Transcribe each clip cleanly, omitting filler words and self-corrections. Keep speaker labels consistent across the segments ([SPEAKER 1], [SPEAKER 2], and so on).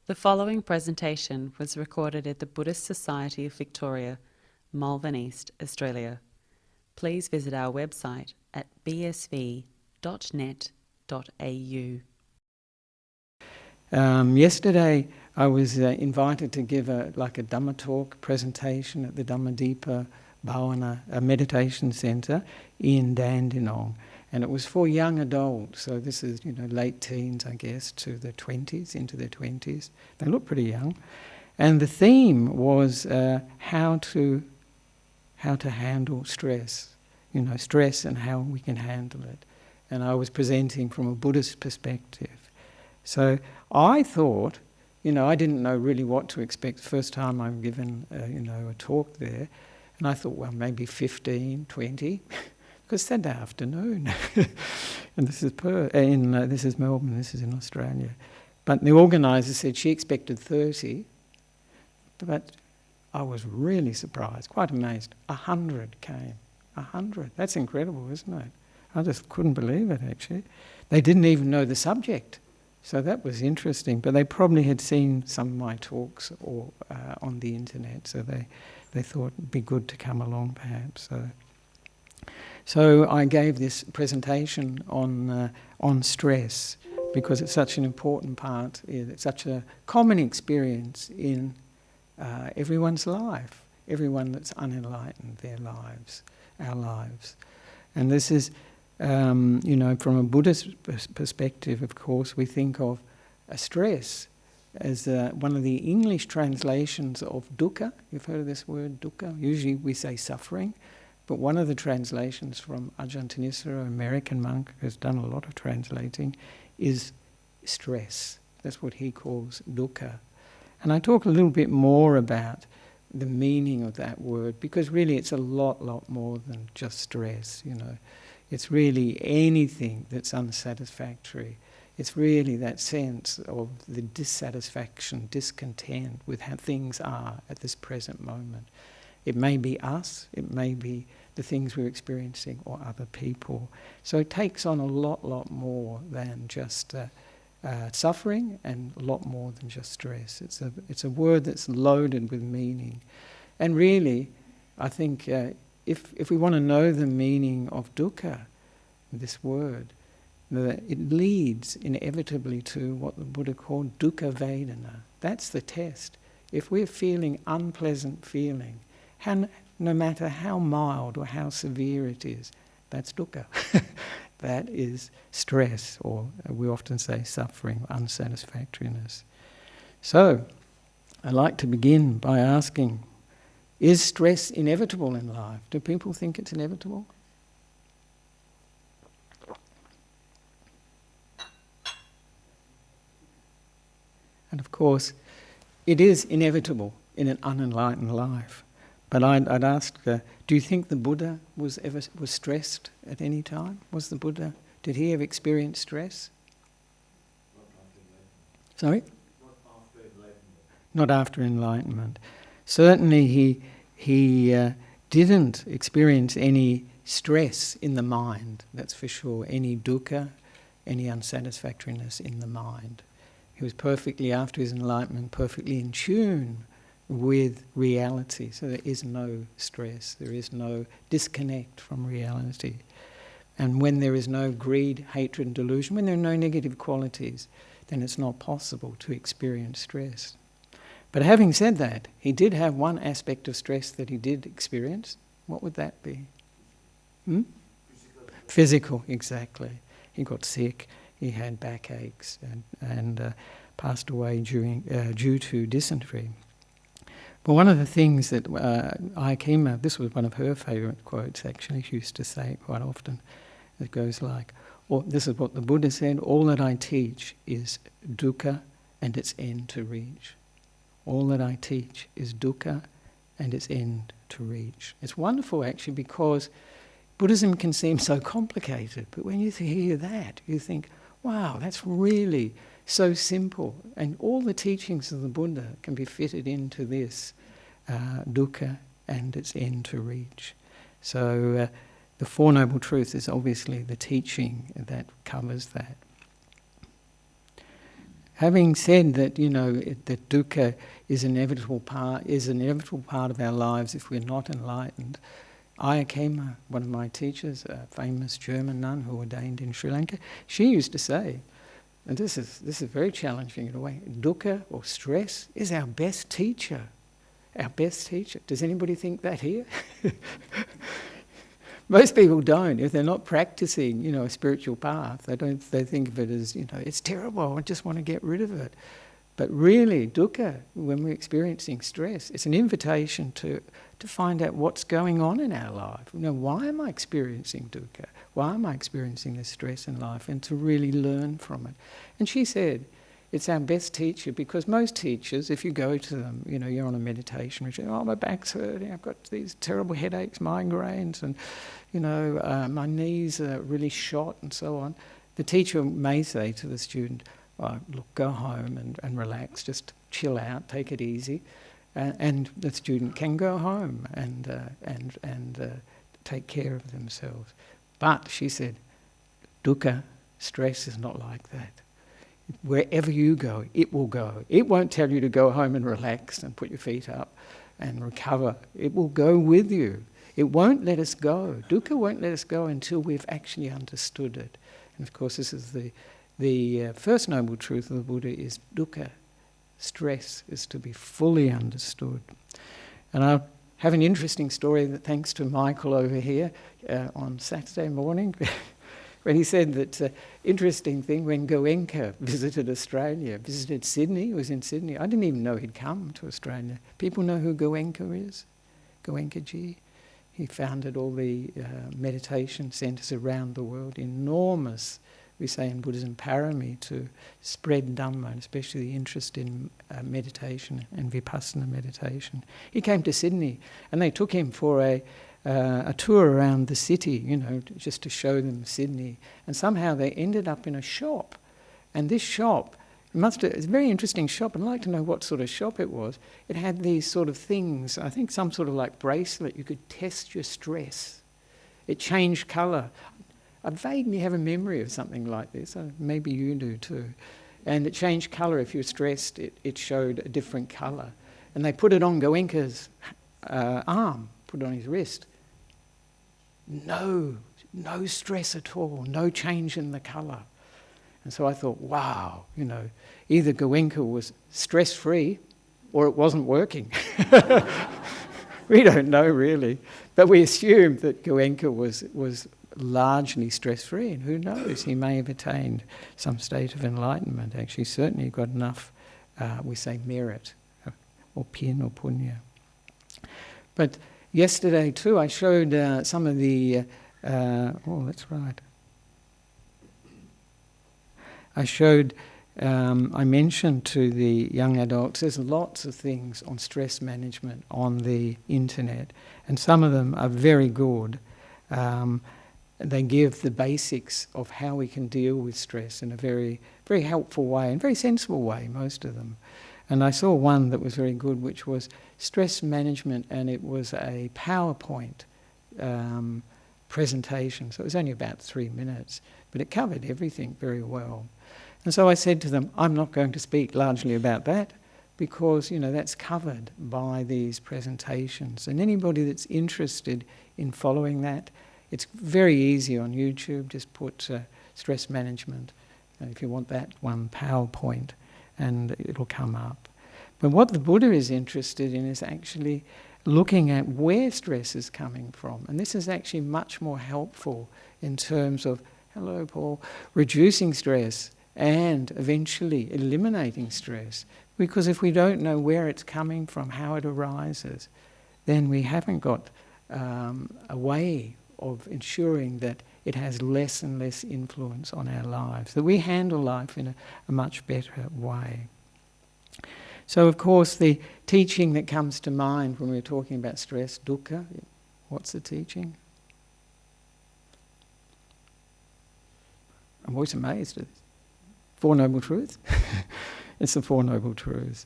[SPEAKER 1] The following presentation was recorded at the Buddhist Society of Victoria, Malvern East, Australia. Please visit our website at bsv.net.au.
[SPEAKER 2] Yesterday I was invited to give a Dhamma talk presentation at the Dhamma Bhavana, a meditation centre in Dandenong. And it was for young adults, so this is, late teens, I guess, to the 20s, into their 20s. They look pretty young. And the theme was how to handle stress, stress and how we can handle it. And I was presenting from a Buddhist perspective. So I thought, I didn't know really what to expect. The first time I've given, a talk there. And I thought, well, maybe 15, 20. Because Saturday afternoon, and this is this is Melbourne, this is in Australia. But the organiser said she expected 30, but I was really surprised, quite amazed. 100 came. 100. That's incredible, isn't it? I just couldn't believe it, actually. They didn't even know the subject, so that was interesting. But they probably had seen some of my talks or on the internet, so they thought it'd be good to come along, perhaps. So I gave this presentation on stress because it's such an important part, it's such a common experience in everyone's life, everyone that's unenlightened, their lives, our lives. And this is, from a Buddhist perspective, of course, we think of a stress as one of the English translations of dukkha. You've heard of this word, dukkha? Usually we say suffering. But one of the translations from Ajahn Nissarano, an American monk who has done a lot of translating, is stress. That's what he calls dukkha. And I talk a little bit more about the meaning of that word, because really it's a lot more than just stress, It's really anything that's unsatisfactory. It's really that sense of the dissatisfaction, discontent with how things are at this present moment. It may be us, it may be the things we're experiencing or other people. So it takes on a lot more than just suffering and a lot more than just stress. It's a word that's loaded with meaning. And really, I think if we want to know the meaning of dukkha, this word, it leads inevitably to what the Buddha called dukkha vedana. That's the test. If we're feeling unpleasant feeling, no matter how mild or how severe it is, that's dukkha. That is stress, or we often say suffering, unsatisfactoriness. So, I'd like to begin by asking, is stress inevitable in life? Do people think it's inevitable? And of course, it is inevitable in an unenlightened life. But I'd ask, do you think the Buddha was stressed at any time? Was the Buddha, did he ever experience stress? Sorry? Not after enlightenment. Certainly he didn't experience any stress in the mind, that's for sure, any dukkha, any unsatisfactoriness in the mind. He was perfectly, after his enlightenment, perfectly in tune with reality. So there is no stress, there is no disconnect from reality. And when there is no greed, hatred and delusion, when there are no negative qualities, then it's not possible to experience stress. But having said that, he did have one aspect of stress that he did experience. What would that be? Physical, exactly. He got sick, he had backaches and passed away due to dysentery. But one of the things that Aikema, this was one of her favourite quotes actually, she used to say it quite often. It goes like, this is what the Buddha said, all that I teach is dukkha and its end to reach. All that I teach is dukkha and its end to reach. It's wonderful actually because Buddhism can seem so complicated, but when you hear that, you think, wow, that's really so simple. And all the teachings of the Buddha can be fitted into this dukkha and its end to reach. So the Four Noble Truths is obviously the teaching that covers that. having said that, that dukkha is an inevitable part of our lives if we're not enlightened. Ayakema, one of my teachers, a famous German nun who ordained in Sri Lanka, she used to say, and this is very challenging in a way, dukkha or stress is our best teacher. Our best teacher. Does anybody think that here? Most people don't. If they're not practicing, a spiritual path, they think of it as, it's terrible, I just want to get rid of it. But really, dukkha, when we're experiencing stress, it's an invitation to find out what's going on in our life. Why am I experiencing dukkha? Why am I experiencing this stress in life? And to really learn from it. And she said, it's our best teacher, because most teachers, if you go to them, you're on a meditation retreat, my back's hurting, I've got these terrible headaches, migraines, and, my knees are really shot and so on. The teacher may say to the student, look, go home and relax, just chill out, take it easy. And the student can go home and take care of themselves. But, she said, dukkha, stress is not like that. Wherever you go, it will go. It won't tell you to go home and relax and put your feet up and recover. It will go with you. It won't let us go. Dukkha won't let us go until we've actually understood it. And of course, this is the first noble truth of the Buddha is dukkha. Stress is to be fully understood. And I'll have an interesting story that thanks to Michael over here on Saturday morning, when he said that interesting thing when Goenka visited Australia, visited Sydney, he was in Sydney. I didn't even know he'd come to Australia. People know who Goenka is? Goenka-ji. He founded all the meditation centres around the world, enormous, we say in Buddhism, parami, to spread Dhamma, and especially the interest in meditation and vipassana meditation. He came to Sydney and they took him for a tour around the city, just to show them Sydney. And somehow they ended up in a shop. And this shop, it's a very interesting shop, and I'd like to know what sort of shop it was. It had these sort of things, I think some sort of like bracelet, you could test your stress. It changed colour. I vaguely have a memory of something like this, maybe you do too. And it changed colour. If you're stressed, it showed a different colour. And they put it on Goenka's arm, put it on his wrist. No stress at all, no change in the colour. And so I thought, wow, either Goenka was stress-free or it wasn't working. We don't know really. But we assumed that Goenka was largely stress-free, and who knows, he may have attained some state of enlightenment. Actually, certainly got enough, we say, merit, or pin or punya. But yesterday too, I showed some of the, that's right. I mentioned to the young adults, there's lots of things on stress management on the internet, and some of them are very good. They give the basics of how we can deal with stress in a very, very helpful way, and very sensible way, most of them. And I saw one that was very good, which was stress management, and it was a PowerPoint presentation. So it was only about 3 minutes, but it covered everything very well. And so I said to them, I'm not going to speak largely about that, because that's covered by these presentations. And anybody that's interested in following that, it's very easy on YouTube. Just put stress management, if you want that one, PowerPoint, and it'll come up. But what the Buddha is interested in is actually looking at where stress is coming from. And this is actually much more helpful in terms of, hello Paul, reducing stress and eventually eliminating stress. Because if we don't know where it's coming from, how it arises, then we haven't got a way of ensuring that it has less and less influence on our lives, that we handle life in a much better way. So of course the teaching that comes to mind when we're talking about stress, dukkha, what's the teaching? I'm always amazed at this. Four Noble Truths? It's the Four Noble Truths.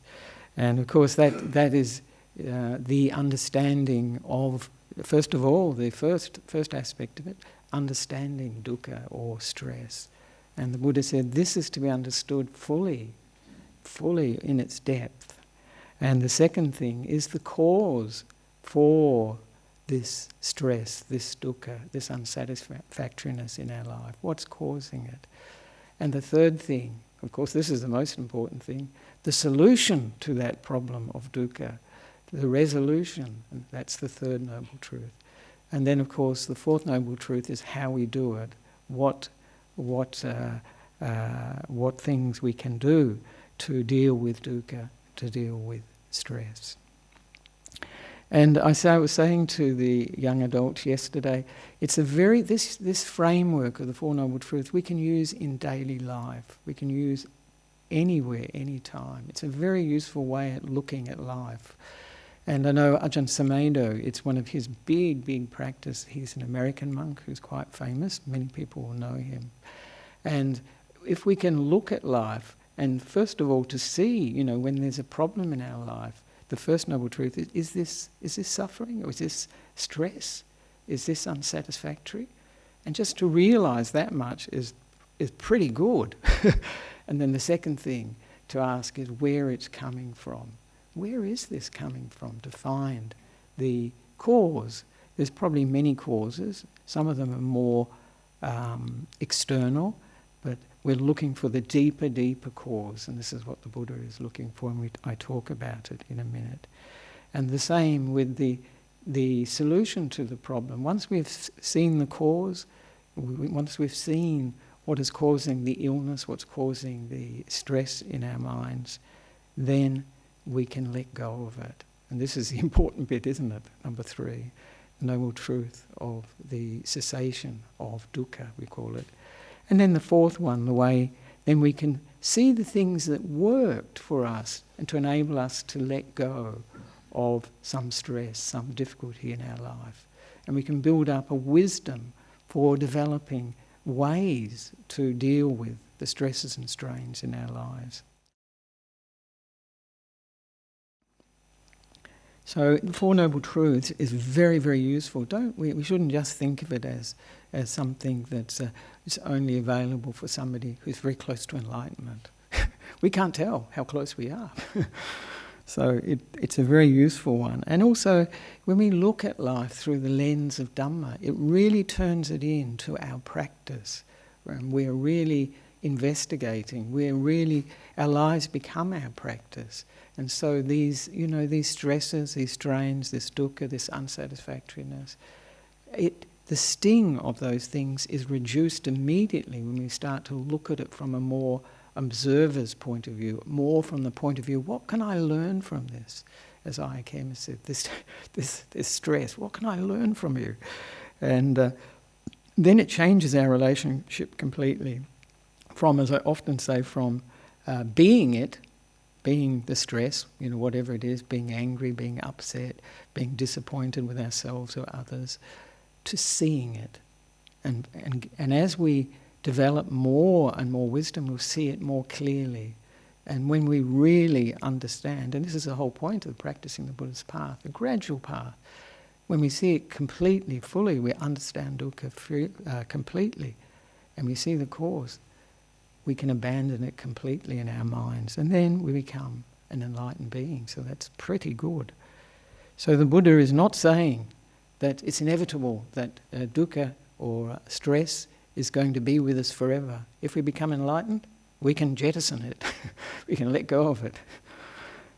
[SPEAKER 2] And of course that is the understanding of, first of all, the first aspect of it, understanding dukkha or stress. And the Buddha said this is to be understood fully fully in its depth. And the second thing is the cause for this stress, this dukkha, this unsatisfactoriness in our life. What's causing it? And the third thing, of course this is the most important thing, the solution to that problem of dukkha, the resolution, and that's the third noble truth. And then of course the fourth noble truth is how we do it, what things we can do to deal with dukkha, to deal with stress. And I was saying to the young adults yesterday, it's this framework of the Four Noble Truths we can use in daily life. We can use anywhere, anytime. It's a very useful way at looking at life. And I know Ajahn Sumedho, it's one of his big practice. He's an American monk who's quite famous. Many people will know him. And if we can look at life, and first of all to see, when there's a problem in our life, the first noble truth is this suffering, or is this stress? Is this unsatisfactory? And just to realise that much is pretty good. And then the second thing to ask is where it's coming from. Where is this coming from? To find the cause. There's probably many causes. Some of them are more external, but we're looking for the deeper cause, and this is what the Buddha is looking for, and I talk about it in a minute. And the same with the solution to the problem. Once we've seen the cause, once we've seen what is causing the illness, what's causing the stress in our minds, then we can let go of it. And this is the important bit, isn't it? Number 3, the noble truth of the cessation of dukkha, we call it. And then the fourth one, the way then we can see the things that worked for us and to enable us to let go of some stress, some difficulty in our life. And we can build up a wisdom for developing ways to deal with the stresses and strains in our lives. So the Four Noble Truths is very useful. We shouldn't just think of it as something that's is only available for somebody who's very close to enlightenment. We can't tell how close we are. So it's a very useful one. And also, when we look at life through the lens of Dhamma, it really turns it into our practice. And we're really investigating. Our lives become our practice. And so these stresses, these strains, this dukkha, this unsatisfactoriness, the sting of those things is reduced immediately when we start to look at it from a more observer's point of view, more from the point of view, what can I learn from this? As Ayakema said, this stress, what can I learn from you? And then it changes our relationship completely from, as I often say, from being the stress, whatever it is, being angry, being upset, being disappointed with ourselves or others, to seeing it. And as we develop more and more wisdom, we'll see it more clearly. And when we really understand, and this is the whole point of practicing the Buddhist path, the gradual path, when we see it completely, fully, we understand dukkha completely, and we see the cause, we can abandon it completely in our minds, and then we become an enlightened being. So that's pretty good. So the Buddha is not saying that it's inevitable that dukkha or stress is going to be with us forever. If we become enlightened, we can jettison it. We can let go of it.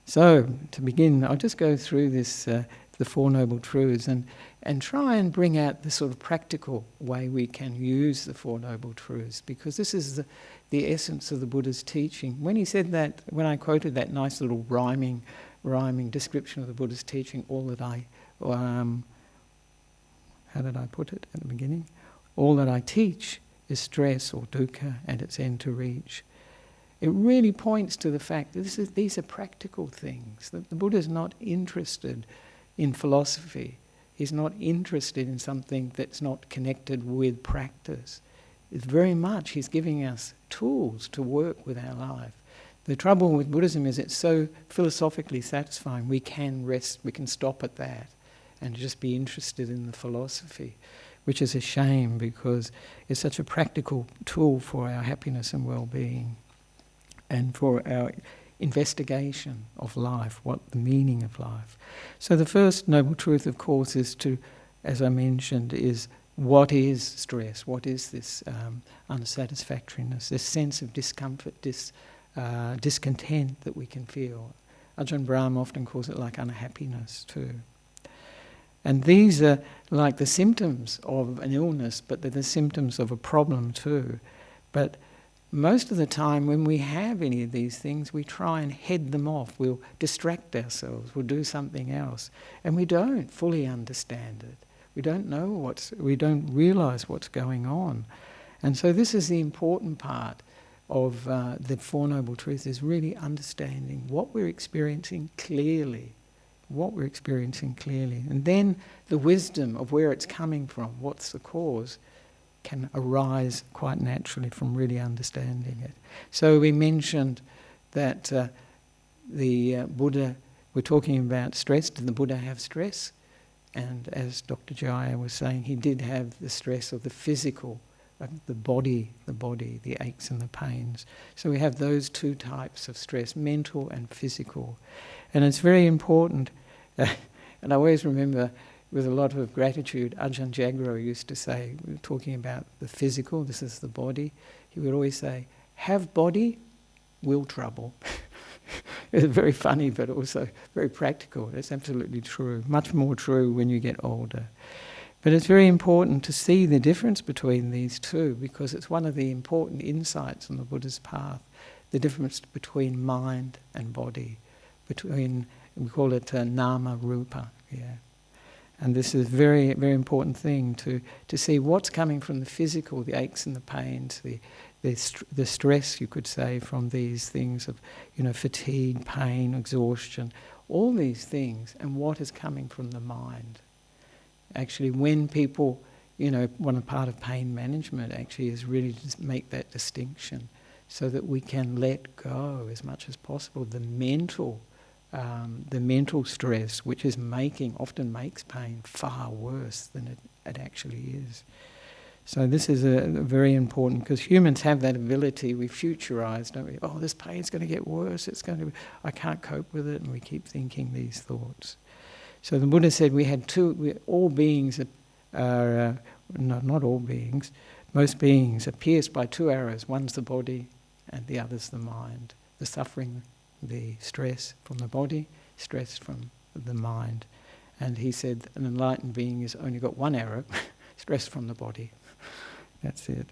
[SPEAKER 2] So to begin, I'll just go through this, the Four Noble Truths, and try and bring out the sort of practical way we can use the Four Noble Truths, because this is the essence of the Buddha's teaching. When he said that, when I quoted that nice little rhyming description of the Buddha's teaching, all that I, how did I put it at the beginning? All that I teach is stress or dukkha and its end to reach. It really points to the fact that these are practical things. The Buddha is not interested in philosophy. He's not interested in something that's not connected with practice. It's very much he's giving us tools to work with our life. The trouble with Buddhism is it's so philosophically satisfying. We can rest, we can stop at that and just be interested in the philosophy, which is a shame because it's such a practical tool for our happiness and well-being and for our investigation of life, what the meaning of life. So the first noble truth, of course, is to, as I mentioned, is what is stress? What is this unsatisfactoriness, this sense of discomfort, discontent that we can feel? Ajahn Brahm often calls it like unhappiness too. And these are like the symptoms of an illness, but they're the symptoms of a problem too. But most of the time when we have any of these things, we try and head them off. We'll distract ourselves, we'll do something else. And we don't fully understand it. We don't realise what's going on. And so this is the important part of the Four Noble Truths, is really understanding what we're experiencing clearly. And then the wisdom of where it's coming from, what's the cause, can arise quite naturally from really understanding it. So we mentioned that the Buddha, we're talking about stress. Did the Buddha have stress? And as Dr. Jaya was saying, he did have the stress of the physical, the body, the aches and the pains. So we have those two types of stress, mental and physical. And it's very important, and I always remember with a lot of gratitude, Ajahn Jagro used to say, we were talking about the physical, this is the body, he would always say, have body, will trouble. It's very funny, but also very practical. It's absolutely true, much more true when you get older. But it's very important to see the difference between these two, because it's one of the important insights on the Buddha's path, the difference between mind and body, between, we call it nama rupa, yeah. And this is a very, very important thing to see what's coming from the physical, the aches and the pains, the stress, you could say, from these things of, fatigue, pain, exhaustion, all these things, and what is coming from the mind. Actually, when people, one part of pain management actually is really to make that distinction so that we can let go as much as possible the mental stress, which is often makes pain far worse than it actually is. So this is a very important, because humans have that ability, we futurize, don't we? Oh, this pain's going to get worse, I can't cope with it, and we keep thinking these thoughts. So the Buddha said all beings are, not all beings, most beings are pierced by two arrows. One's the body and the other's the mind. The suffering, the stress from the body, stress from the mind. And he said an enlightened being has only got one arrow, stress from the body. That's it.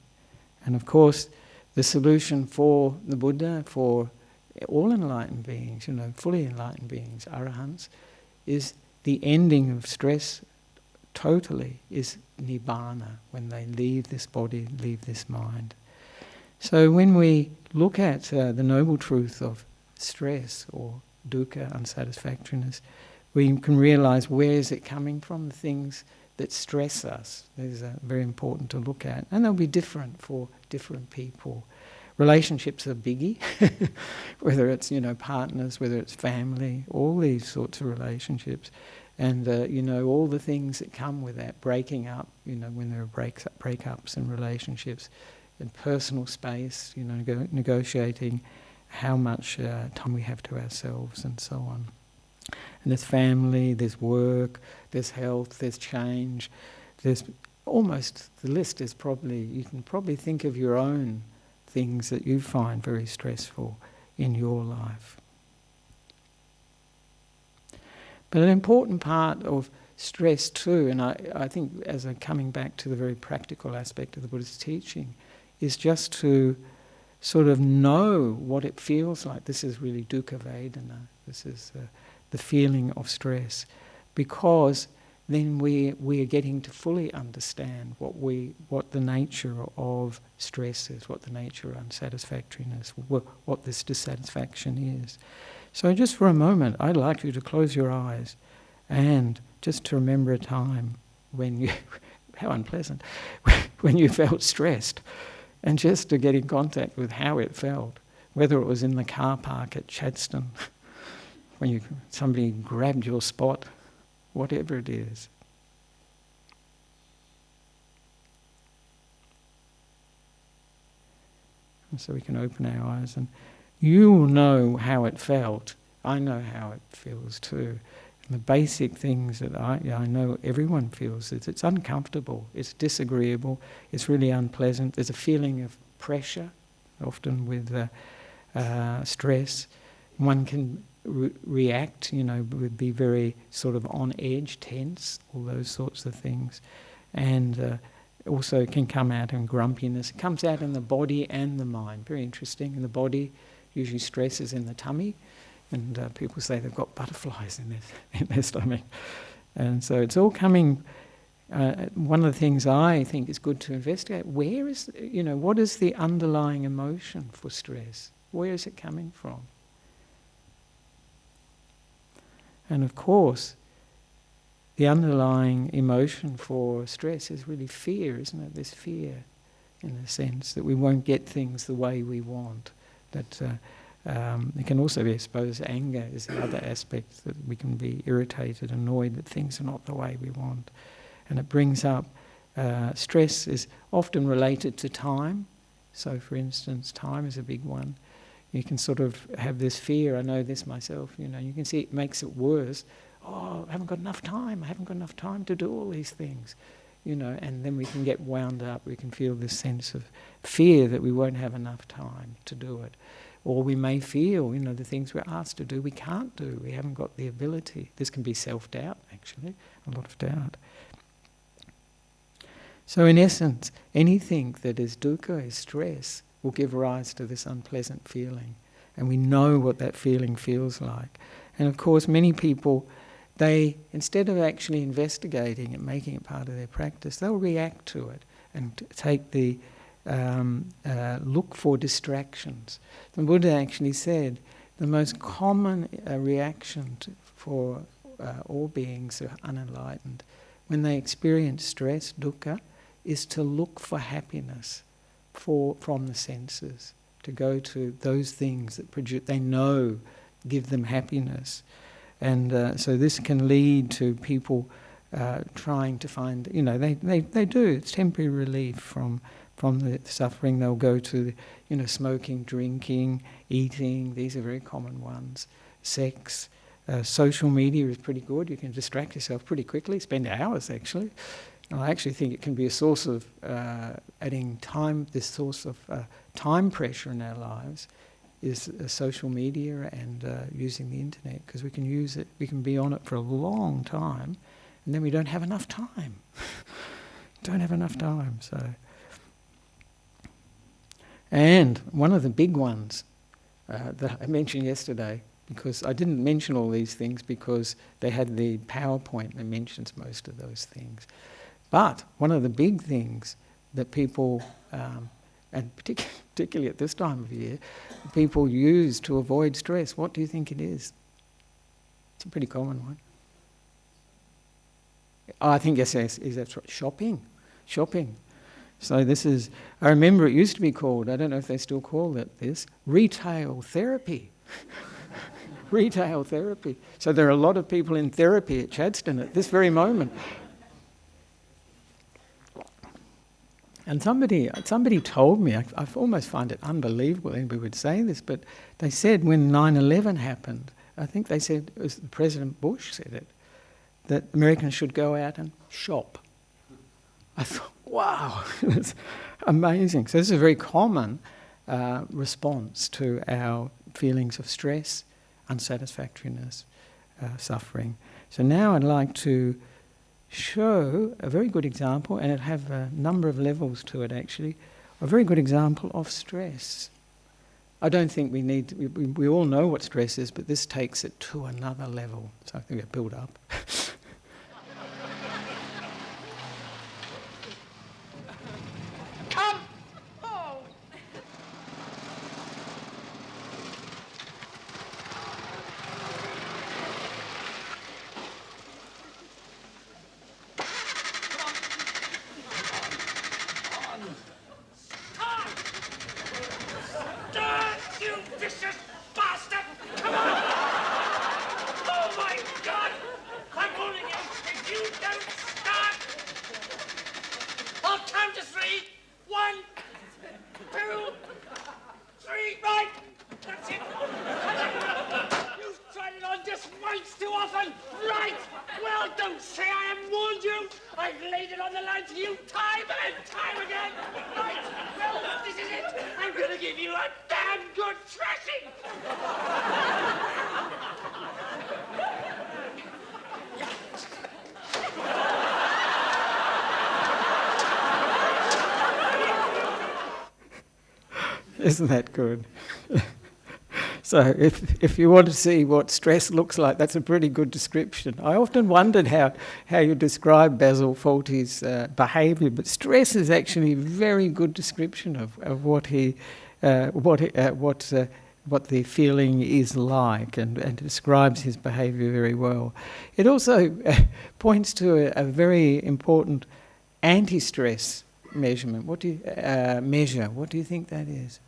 [SPEAKER 2] And of course, the solution for the Buddha, for all enlightened beings, fully enlightened beings, arahants, is the ending of stress totally, is nibbana, when they leave this body, leave this mind. So when we look at the noble truth of stress or dukkha, unsatisfactoriness, we can realize where is it coming from, the things that stress us. These are very important to look at, and they'll be different for different people. Relationships are biggie, whether it's partners, whether it's family, all these sorts of relationships, and all the things that come with that, breaking up, when there are breakups in relationships, and personal space, negotiating how much time we have to ourselves and so on. And there's family, there's work, there's health, there's change, there's almost, the list is probably, you can probably think of your own things that you find very stressful in your life. But an important part of stress too, and I think as I'm coming back to the very practical aspect of the Buddha's teaching, is just to sort of know what it feels like. This is really dukkha vedana. This is the feeling of stress, because then we are getting to fully understand what the nature of stress is, what the nature of unsatisfactoriness, what this dissatisfaction is. So just for a moment, I'd like you to close your eyes and just to remember a time when you, how unpleasant, when you felt stressed, and just to get in contact with how it felt, whether it was in the car park at Chadstone, when somebody grabbed your spot, whatever it is. And so we can open our eyes, and you will know how it felt. I know how it feels too. And the basic things that I know everyone feels is it's uncomfortable, it's disagreeable, it's really unpleasant. There's a feeling of pressure, often with stress. One can react, would be very sort of on edge, tense, all those sorts of things. And also can come out in grumpiness. It comes out in the body and the mind. Very interesting. In the body, usually stress is in the tummy, and people say they've got butterflies in their stomach. And so it's all coming. One of the things I think is good to investigate, what is the underlying emotion for stress? Where is it coming from? And of course, the underlying emotion for stress is really fear, isn't it? There's fear, in the sense that we won't get things the way we want. That it can also be, I suppose, anger is the other aspect, that we can be irritated, annoyed that things are not the way we want. And it brings up, stress is often related to time. So for instance, time is a big one. You can sort of have this fear, I know this myself, you can see it makes it worse. Oh, I haven't got enough time to do all these things. And then we can get wound up, we can feel this sense of fear that we won't have enough time to do it. Or we may feel, the things we're asked to do, we can't do, we haven't got the ability. This can be self-doubt, actually, a lot of doubt. So in essence, anything that is dukkha, is stress, will give rise to this unpleasant feeling. And we know what that feeling feels like. And of course, many people, they, instead of actually investigating and making it part of their practice, they'll react to it and take the look for distractions. The Buddha actually said the most common reaction for all beings who are unenlightened, when they experience stress, dukkha, is to look for happiness from the senses, to go to those things that they know give them happiness. And so this can lead to people trying to find, they do, it's temporary relief from the suffering. They'll go to, smoking, drinking, eating, these are very common ones. Sex, social media is pretty good. You can distract yourself pretty quickly, spend hours actually. And I actually think it can be a source of adding time, this source of time pressure in our lives is social media and using the internet, because we can use it, we can be on it for a long time, and then we don't have enough time. So. And one of the big ones that I mentioned yesterday, because I didn't mention all these things because they had the PowerPoint that mentions most of those things. But one of the big things that people, and particularly at this time of year, people use to avoid stress, what do you think it is? It's a pretty common one. I think yes, that's right. Shopping. So this is, I remember it used to be called, I don't know if they still call it this, retail therapy. Retail therapy. So there are a lot of people in therapy at Chadstone at this very moment. And somebody told me, I almost find it unbelievable anybody would say this, but they said when 9/11 happened, I think they said, it was President Bush said it, that Americans should go out and shop. I thought, wow, it's amazing. So this is a very common response to our feelings of stress, unsatisfactoriness, suffering. So now I'd like to show a very good example, and it have a number of levels to it actually, a very good example of stress. I don't think we need to, we all know what stress is, but this takes it to another level. So I think we build up.
[SPEAKER 3] often. Right. Well, don't say I haven't warned you. I've laid it on the line to you time and time again. Right. Well, this is it. I'm going to give you a damn good thrashing.
[SPEAKER 2] Isn't that good? So if you want to see what stress looks like, that's a pretty good description. I often wondered how you describe Basil Fawlty's behaviour, but stress is actually a very good description of what the feeling is like, and describes his behaviour very well. It also points to a very important anti-stress measurement. What do you think that is?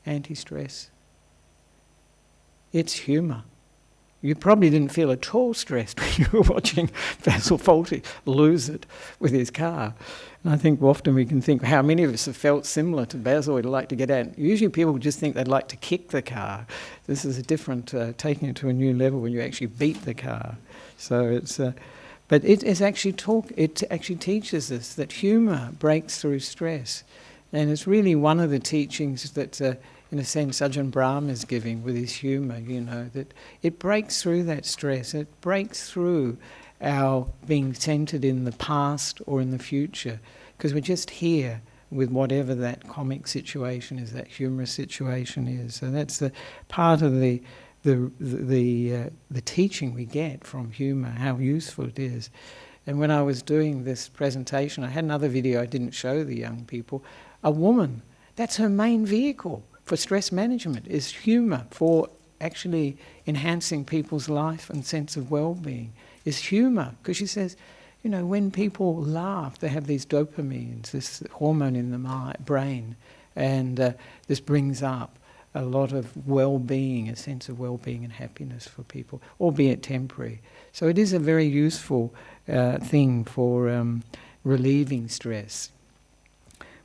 [SPEAKER 2] Anti-stress. It's humour. You probably didn't feel at all stressed when you were watching Basil Fawlty lose it with his car. And I think often we can think, how many of us have felt similar to Basil? We'd like to get out. Usually people just think they'd like to kick the car. This is a different, taking it to a new level when you actually beat the car. So it's, but it actually teaches us that humour breaks through stress. And it's really one of the teachings that, in a sense, Ajahn Brahm is giving with his humour, that it breaks through that stress. It breaks through our being centred in the past or in the future, because we're just here with whatever that comic situation is, that humorous situation is. So that's the part of the teaching we get from humour, how useful it is. And when I was doing this presentation, I had another video I didn't show the young people. A woman, that's her main vehicle for stress management, is humour, for actually enhancing people's life and sense of well-being, is humour. Because she says, when people laugh, they have these dopamines, this hormone in the brain, and this brings up a lot of well-being, a sense of well-being and happiness for people, albeit temporary. So it is a very useful thing for relieving stress.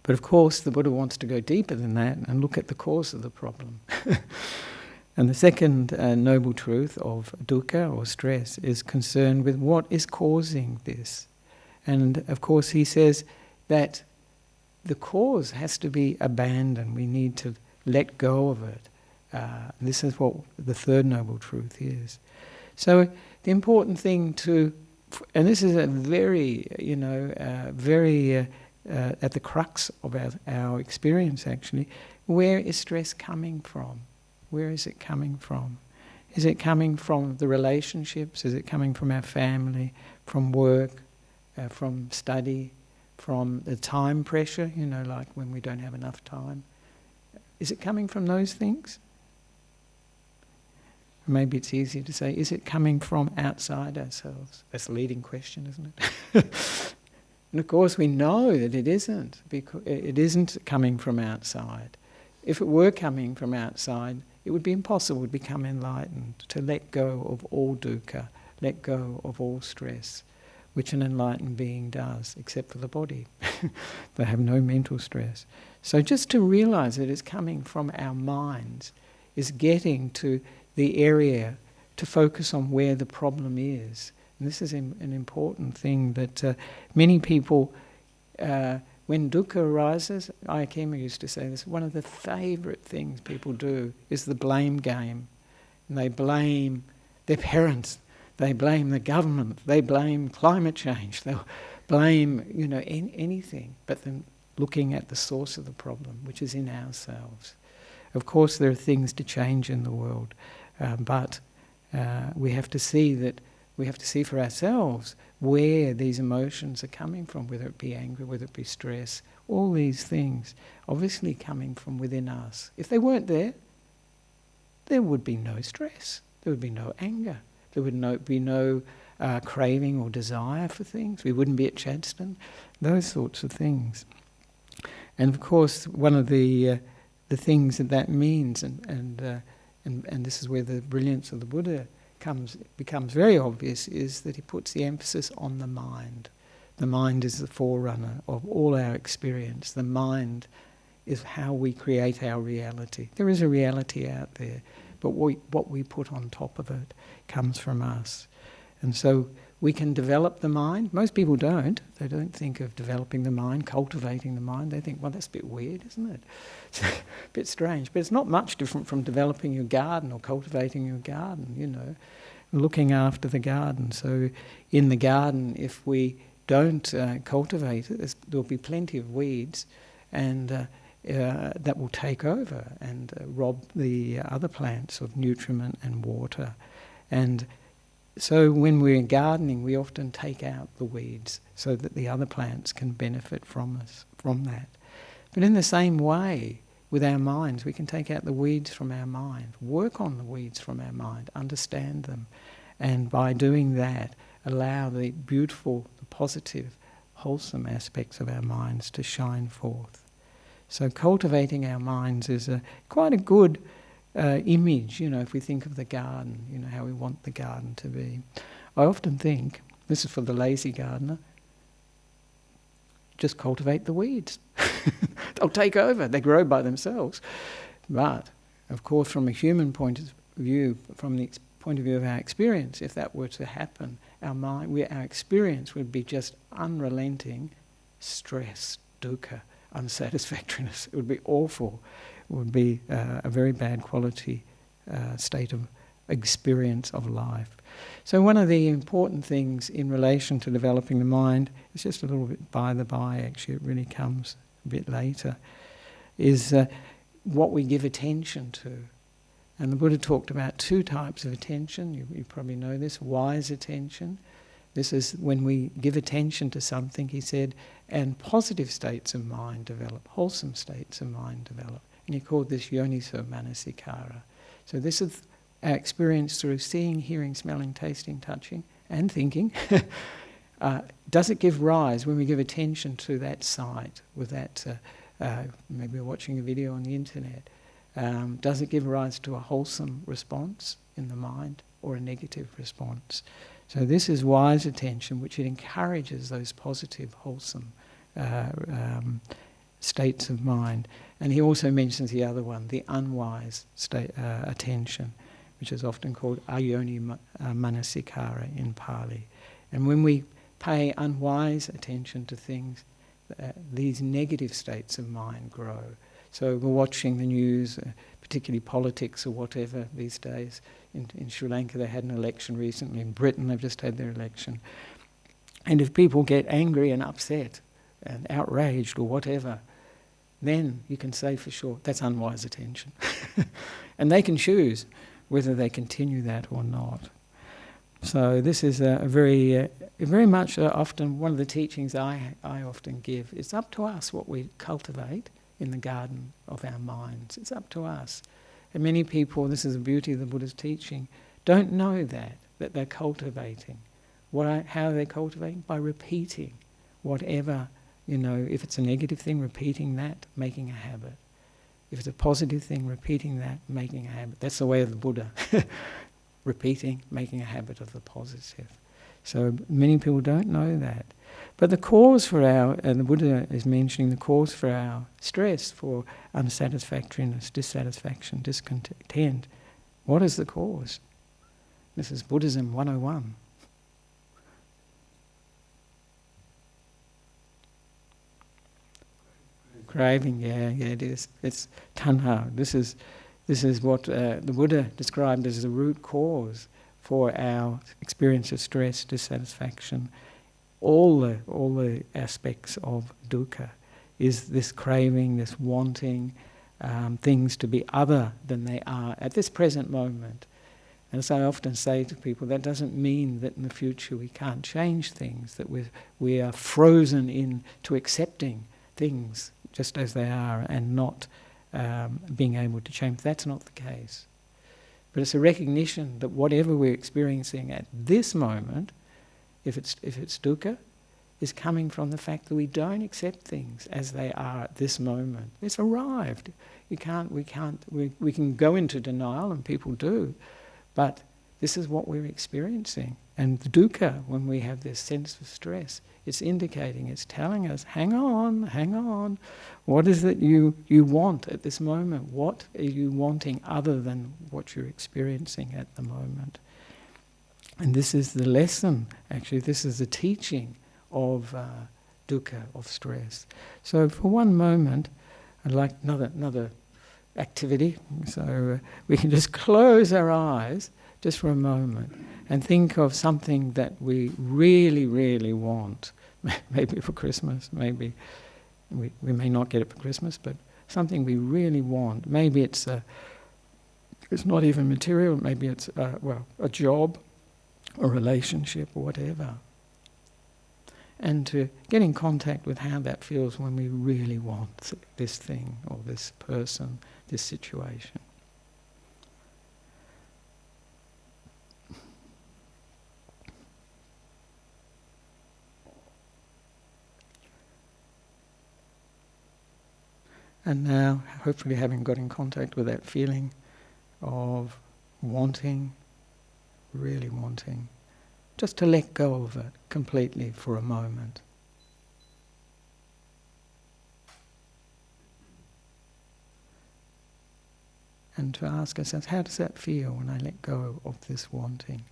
[SPEAKER 2] But of course, the Buddha wants to go deeper than that and look at the cause of the problem. And the second noble truth of dukkha, or stress, is concerned with what is causing this. And of course, he says that the cause has to be abandoned. We need to let go of it. This is what the third noble truth is. So the important thing and this is a very, at the crux of our experience actually, where is stress coming from? Where is it coming from? Is it coming from the relationships? Is it coming from our family, from work, from study, from the time pressure, like when we don't have enough time? Is it coming from those things? Maybe it's easier to say, is it coming from outside ourselves? That's a leading question, isn't it? And of course we know that it isn't, because it isn't coming from outside. If it were coming from outside, it would be impossible to become enlightened, to let go of all dukkha, let go of all stress, which an enlightened being does, except for the body. They have no mental stress. So just to realise that it's coming from our minds is getting to the area to focus on where the problem is. And this is an important thing that many people, when dukkha arises, Ayakema used to say this, one of the favourite things people do is the blame game. And they blame their parents, they blame the government, they blame climate change, they'll blame, anything, but then looking at the source of the problem, which is in ourselves. Of course there are things to change in the world, but we have to see for ourselves where these emotions are coming from, whether it be anger, whether it be stress, all these things obviously coming from within us. If they weren't there, there would be no stress, there would be no anger, there would be no craving or desire for things, we wouldn't be at Chadstone, those sorts of things. And of course one of the things that means, and this is where the brilliance of the Buddha becomes very obvious, is that he puts the emphasis on the mind. The mind is the forerunner of all our experience. The mind is how we create our reality. There is a reality out there, but what we put on top of it comes from us. And so we can develop the mind. Most people don't. They don't think of developing the mind, cultivating the mind. They think, well, that's a bit weird, isn't it? It's a bit strange. But it's not much different from developing your garden or cultivating your garden, you know, looking after the garden. So in the garden, if we don't cultivate it, there'll be plenty of weeds, and that will take over and rob the other plants of nutriment and water. And so when we're gardening, we often take out the weeds so that the other plants can benefit from that. But in the same way, with our minds, we can take out the weeds from our mind, work on the weeds from our mind, understand them, and by doing that, allow the beautiful, the positive, wholesome aspects of our minds to shine forth. So cultivating our minds is quite a good image, you know, if we think of the garden, you know, how we want the garden to be. I often think, this is for the lazy gardener, just cultivate the weeds. They'll take over, they grow by themselves. But, of course, from a human point of view, from the point of view of our experience, if that were to happen, our experience would be just unrelenting stress, dukkha, unsatisfactoriness. It would be awful. It would be a very bad quality state of experience of life. So one of the important things in relation to developing the mind, it's just a little bit by the by, actually, it really comes a bit later, is what we give attention to. And the Buddha talked about two types of attention. You probably know this, wise attention. This is when we give attention to something, he said, and positive states of mind develop, wholesome states of mind develop. And he called this yoniso manasikara. So this is our experience through seeing, hearing, smelling, tasting, touching, and thinking. Does it give rise, when we give attention to that sight, with that, maybe we're watching a video on the internet, does it give rise to a wholesome response in the mind or a negative response? So this is wise attention, which it encourages those positive, wholesome states of mind. And he also mentions the other one, the unwise attention, which is often called ayoni manasikara in Pali. And when we pay unwise attention to things, these negative states of mind grow. So we're watching the news, particularly politics or whatever these days. In Sri Lanka they had an election recently. In Britain they've just had their election. And if people get angry and upset and outraged or whatever, then you can say for sure that's unwise attention. And they can choose whether they continue that or not. So this is a very much often one of the teachings I often give. It's up to us what we cultivate in the garden of our minds. It's up to us. And many people, this is the beauty of the Buddha's teaching, don't know that they're cultivating. How are they cultivating? By repeating whatever, you know, if it's a negative thing, repeating that, making a habit. If it's a positive thing, repeating that, making a habit. That's the way of the Buddha. Repeating, making a habit of the positive. So many people don't know that. But the cause for and the Buddha is mentioning the cause for our stress, for unsatisfactoriness, dissatisfaction, discontent. What is the cause? This is Buddhism 101. Craving, yeah, it is. It's tanha. This is what the Buddha described as the root cause for our experience of stress, dissatisfaction. All the aspects of dukkha is this craving, this wanting things to be other than they are at this present moment. And as I often say to people, that doesn't mean that in the future we can't change things, that we are frozen into accepting things just as they are and not being able to change. That's not the case. But it's a recognition that whatever we're experiencing at this moment, if it's dukkha, is coming from the fact that we don't accept things as they are at this moment. It's arrived. We can go into denial, and people do, but this is what we're experiencing. And the dukkha, when we have this sense of stress, it's indicating, it's telling us, hang on. What is it you want at this moment? What are you wanting other than what you're experiencing at the moment? And this is the lesson, actually, this is the teaching of dukkha, of stress. So for one moment, I'd like another activity. So we can just close our eyes just for a moment and think of something that we really, really want. Maybe for Christmas, maybe we may not get it for Christmas, but something we really want. Maybe it's not even material, maybe it's a job, a relationship, or whatever. And to get in contact with how that feels when we really want this thing or this person, this situation. And now, hopefully having got in contact with that feeling of wanting, really wanting, just to let go of it completely for a moment. And to ask ourselves, how does that feel when I let go of this wanting?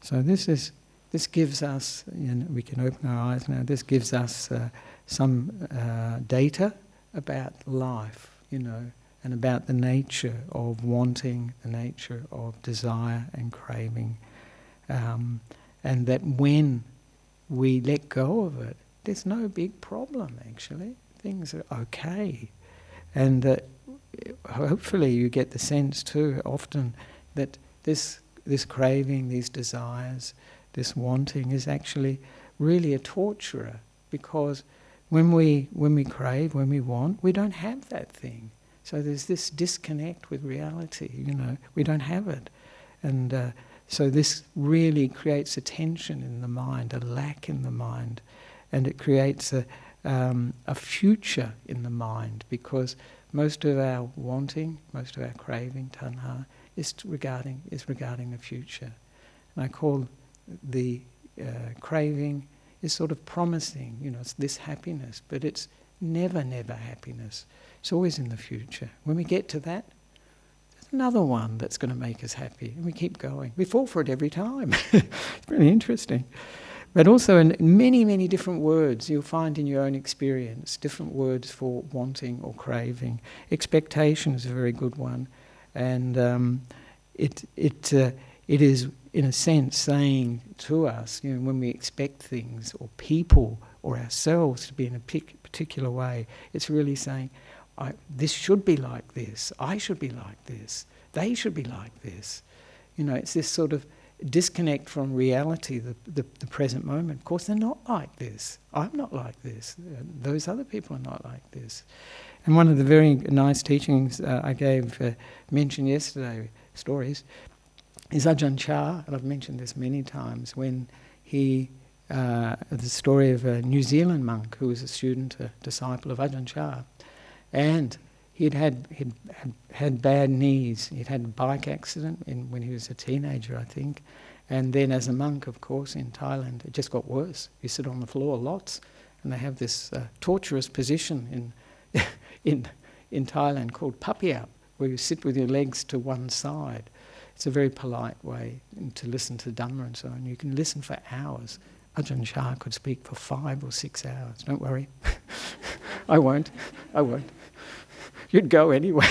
[SPEAKER 2] So this gives us, we can open our eyes now, this gives us some data about life, and about the nature of wanting, the nature of desire and craving. And that when we let go of it, there's no big problem, actually. Things are okay. And hopefully you get the sense too, often, that this craving, these desires, this wanting is actually really a torturer, because when we crave, when we want, we don't have that thing. So there's this disconnect with reality, we don't have it. And so this really creates a tension in the mind, a lack in the mind, and it creates a future in the mind, because most of our wanting, most of our craving, tanha, is regarding the future. And I call the craving is sort of promising, it's this happiness, but it's never happiness. It's always in the future. When we get to that, there's another one that's going to make us happy, and we keep going. We fall for it every time. It's really interesting. But also in many different words you'll find in your own experience, different words for wanting or craving. Expectation is a very good one, and it is in a sense saying to us, when we expect things or people or ourselves to be in a particular way, it's really saying, this should be like this, I should be like this, they should be like this. It's this sort of disconnect from reality, the present moment. Of course, they're not like this. I'm not like this. Those other people are not like this. And one of the very nice teachings I gave, mentioned yesterday, stories, is Ajahn Chow, and I've mentioned this many times, when the story of a New Zealand monk who was a student, a disciple of Ajahn Chow, and he'd had bad knees. He'd had a bike accident when he was a teenager, I think, and then as a monk, of course, in Thailand, it just got worse. You sit on the floor lots, and they have this torturous position in Thailand called papiap, where you sit with your legs to one side. It's a very polite way to listen to Dhamma and so on. You can listen for hours. Ajahn Chah could speak for 5 or 6 hours. Don't worry. I won't. You'd go anyway.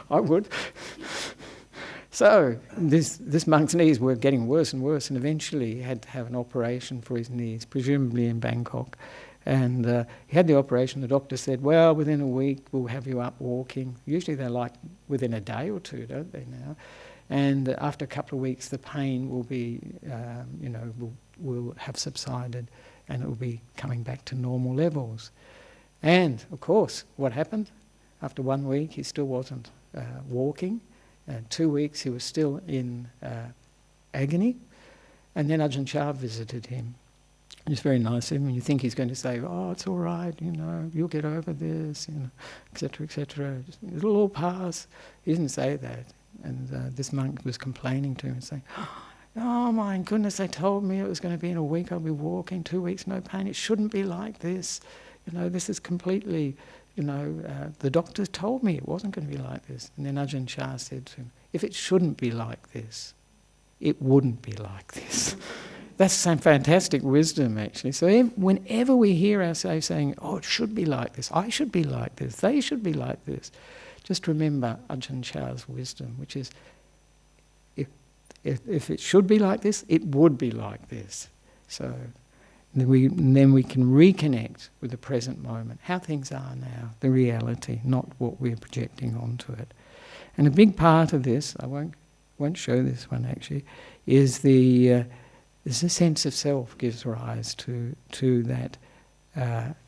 [SPEAKER 2] I would. So this monk's knees were getting worse and worse, and eventually he had to have an operation for his knees, presumably in Bangkok. And he had the operation. The doctor said, well, within a week we'll have you up walking. Usually they're like within a day or two, don't they now? And after a couple of weeks the pain will be, will have subsided, and it will be coming back to normal levels. And of course, what happened? After 1 week he still wasn't walking. 2 weeks he was still in agony. And then Ajahn Chah visited him. It's very nice of him. You think he's going to say, "Oh, it's all right, you'll get over this, etc., etc. It'll all pass." He didn't say that. And this monk was complaining to him and saying, "Oh my goodness, they told me it was going to be in a week, I'll be walking, 2 weeks, no pain. It shouldn't be like this. This is completely, the doctors told me it wasn't going to be like this." And then Ajahn Chah said to him, "If it shouldn't be like this, it wouldn't be like this." That's some fantastic wisdom, actually. So whenever we hear ourselves saying, "Oh, it should be like this, I should be like this, they should be like this," just remember Ajahn Chah's wisdom, which is, if it should be like this, it would be like this. So then we can reconnect with the present moment, how things are now, the reality, not what we're projecting onto it. And a big part of this, I won't show this one actually, is the sense of self gives rise to that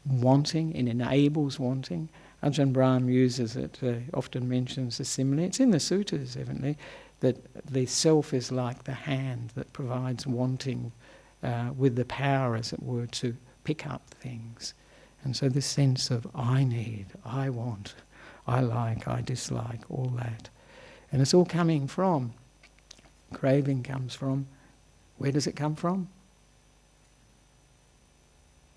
[SPEAKER 2] wanting, and enables wanting. Ajahn Brahm uses it, often mentions the simile. It's in the suttas, evidently, that the self is like the hand that provides wanting with the power, as it were, to pick up things. And so this sense of I need, I want, I like, I dislike, all that. And it's all coming from, craving comes from, where does it come from?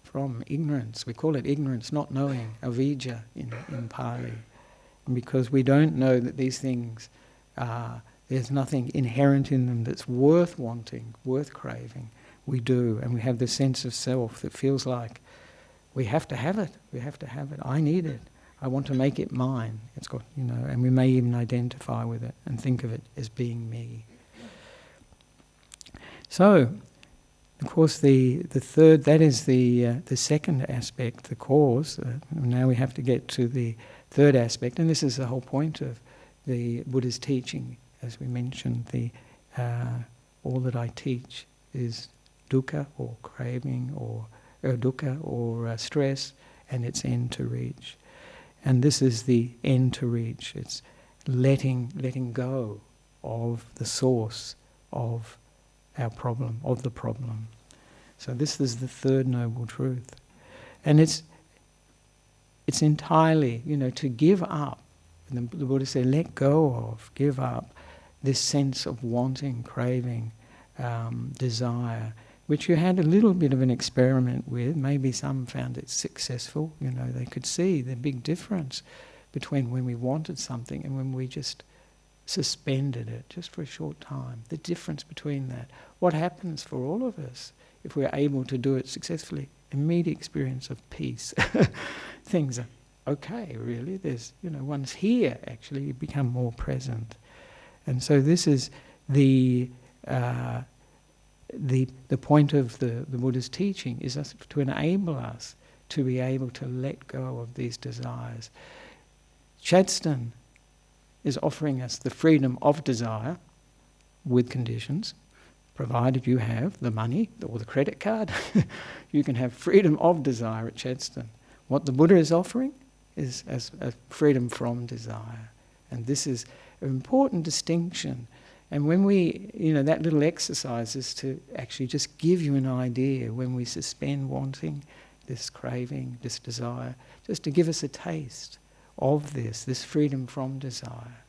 [SPEAKER 2] From ignorance. We call it ignorance, not knowing, avidya in Pali. And because we don't know that these things, there's nothing inherent in them that's worth wanting, worth craving. We do, and we have this sense of self that feels like we have to have it, I need it, I want to make it mine. It's got, and we may even identify with it and think of it as being me. So, of course, the third, that is the second aspect, the cause. Now we have to get to the third aspect, and this is the whole point of the Buddha's teaching. As we mentioned, all that I teach is dukkha or craving or dukkha or stress, and its end to reach. And this is the end to reach. It's letting go of the source of our problem, of the problem. So this is the third noble truth. And it's entirely, to give up. And the Buddha said, let go of, give up this sense of wanting, craving, desire, which you had a little bit of an experiment with. Maybe some found it successful. They could see the big difference between when we wanted something and when we just suspended it just for a short time. The difference between that. What happens for all of us if we're able to do it successfully? Immediate experience of peace. Things are okay, really. There's, one's here, actually. You become more present. And so this is the point of the Buddha's teaching, is to enable us to be able to let go of these desires. Chadstone is offering us the freedom of desire with conditions, provided you have the money or the credit card. You can have freedom of desire at Chadstone. What the Buddha is offering is as a freedom from desire. And this is an important distinction. And when we, that little exercise is to actually just give you an idea when we suspend wanting, this craving, this desire, just to give us a taste of this freedom from desire.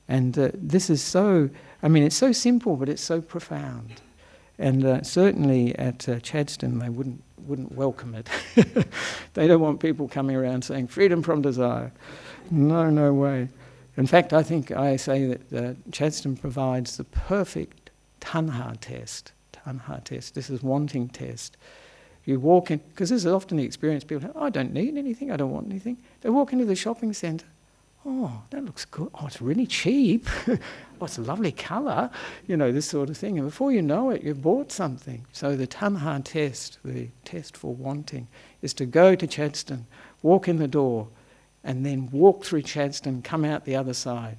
[SPEAKER 2] And this is so, it's so simple, but it's so profound. And certainly at Chadstone, they wouldn't welcome it. They don't want people coming around saying, freedom from desire. No way. In fact, I think I say that Chadstone provides the perfect tanha test. Tanha test, this is wanting test. You walk in, because this is often the experience, people say, I don't need anything, I don't want anything. They walk into the shopping centre, oh, that looks good, oh, it's really cheap, oh, it's a lovely colour, this sort of thing. And before you know it, you've bought something. So the tanha test, the test for wanting, is to go to Chadstone, walk in the door, and then walk through Chadstone, come out the other side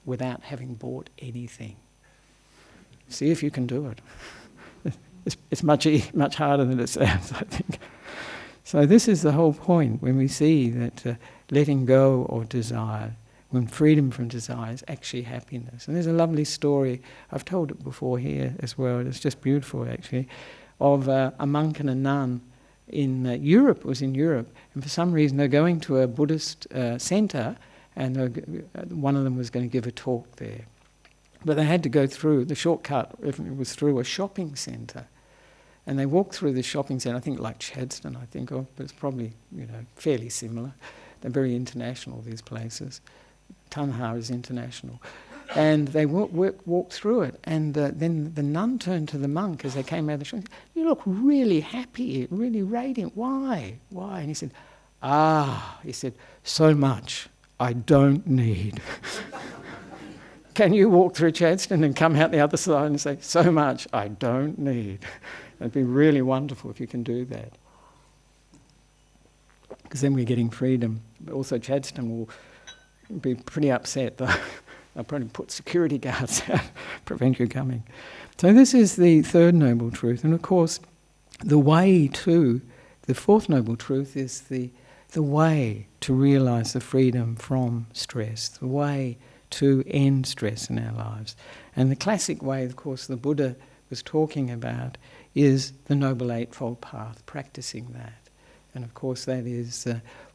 [SPEAKER 2] without having bought anything. See if you can do it. It's much harder than it sounds, I think. So this is the whole point, when we see that letting go of desire, when freedom from desire is actually happiness. And there's a lovely story, I've told it before here as well, it's just beautiful actually, of a monk and a nun in Europe. It was in Europe, and for some reason they're going to a Buddhist centre, and one of them was going to give a talk there. But they had to go through, the shortcut it was through a shopping centre. And they walked through the shopping centre, I think like Chadstone, I think of, but it's probably, fairly similar. They're very international, these places. Tanha is international. And they walked through it, and then the nun turned to the monk as they came out of the shop and said, "You look really happy, really radiant. Why? Why?" And he said, he said, "So much I don't need." Can you walk through Chadstone and come out the other side and say, "So much I don't need"? It'd be really wonderful if you can do that. Because then we're getting freedom. But also Chadstone will be pretty upset though. They'll probably put security guards out, prevent you coming. So this is the third noble truth. And of course, the way to, the fourth noble truth is the way to realise the freedom from stress, the way to end stress in our lives. And the classic way, of course, the Buddha was talking about is the Noble Eightfold Path, practicing that. And of course that is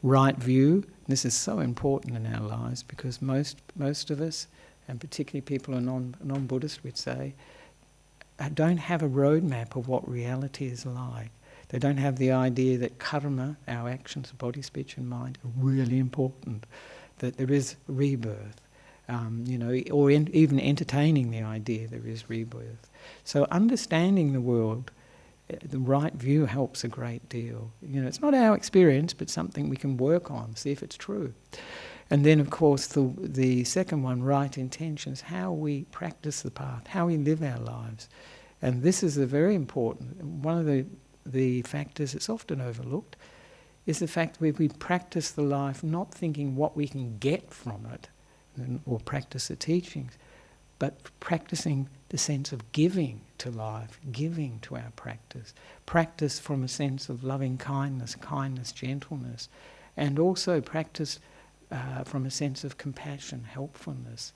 [SPEAKER 2] right view. This is so important in our lives because most of us, and particularly people who are non-Buddhist, we'd say, don't have a roadmap of what reality is like. They don't have the idea that karma, our actions of body, speech and mind, are really important, that there is rebirth, or even entertaining the idea there is rebirth. So understanding the world, the right view helps a great deal. It's not our experience, but something we can work on, see if it's true. And then, of course, the second one, right intentions, how we practice the path, how we live our lives. And this is a very important, one of the factors that's often overlooked, is the fact that we practice the life not thinking what we can get from it, or practice the teachings, but practicing the sense of giving to life, giving to our practice from a sense of loving kindness, gentleness, and also practice from a sense of compassion, helpfulness,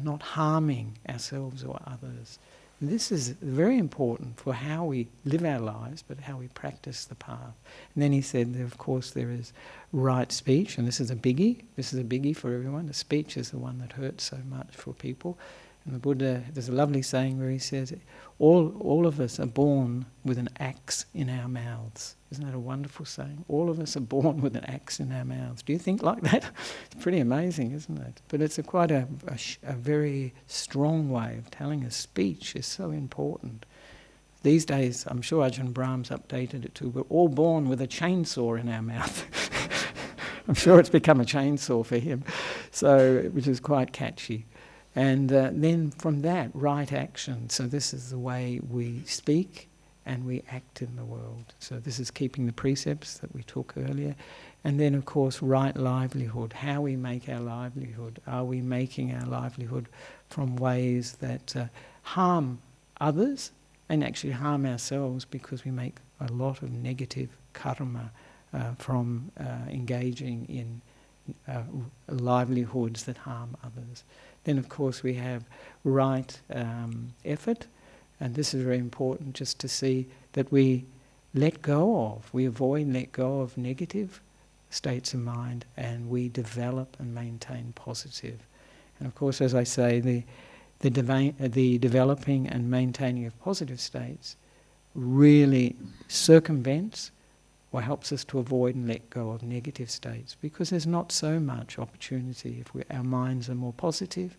[SPEAKER 2] not harming ourselves or others. This is very important for how we live our lives, but how we practice the path. And then he said, of course, there is right speech, and this is a biggie. This is a biggie for everyone. The speech is the one that hurts so much for people. And the Buddha, there's a lovely saying where he says, all of us are born with an axe in our mouths. Isn't that a wonderful saying? All of us are born with an axe in our mouths. Do you think like that? It's pretty amazing, isn't it? But it's quite a very strong way of telling us speech is so important. These days, I'm sure Ajahn Brahm's updated it too. We're all born with a chainsaw in our mouth. I'm sure it's become a chainsaw for him, which is quite catchy. And then from that, right action. So this is the way we speak and we act in the world. So this is keeping the precepts that we took earlier. And then, of course, right livelihood. How we make our livelihood. Are we making our livelihood from ways that harm others and actually harm ourselves, because we make a lot of negative karma from engaging in livelihoods that harm others. Then, of course, we have right effort, and this is very important just to see that we avoid let go of negative states of mind, and we develop and maintain positive. And of course, as I say, the developing and maintaining of positive states really circumvents or helps us to avoid and let go of negative states, because there's not so much opportunity if our minds are more positive,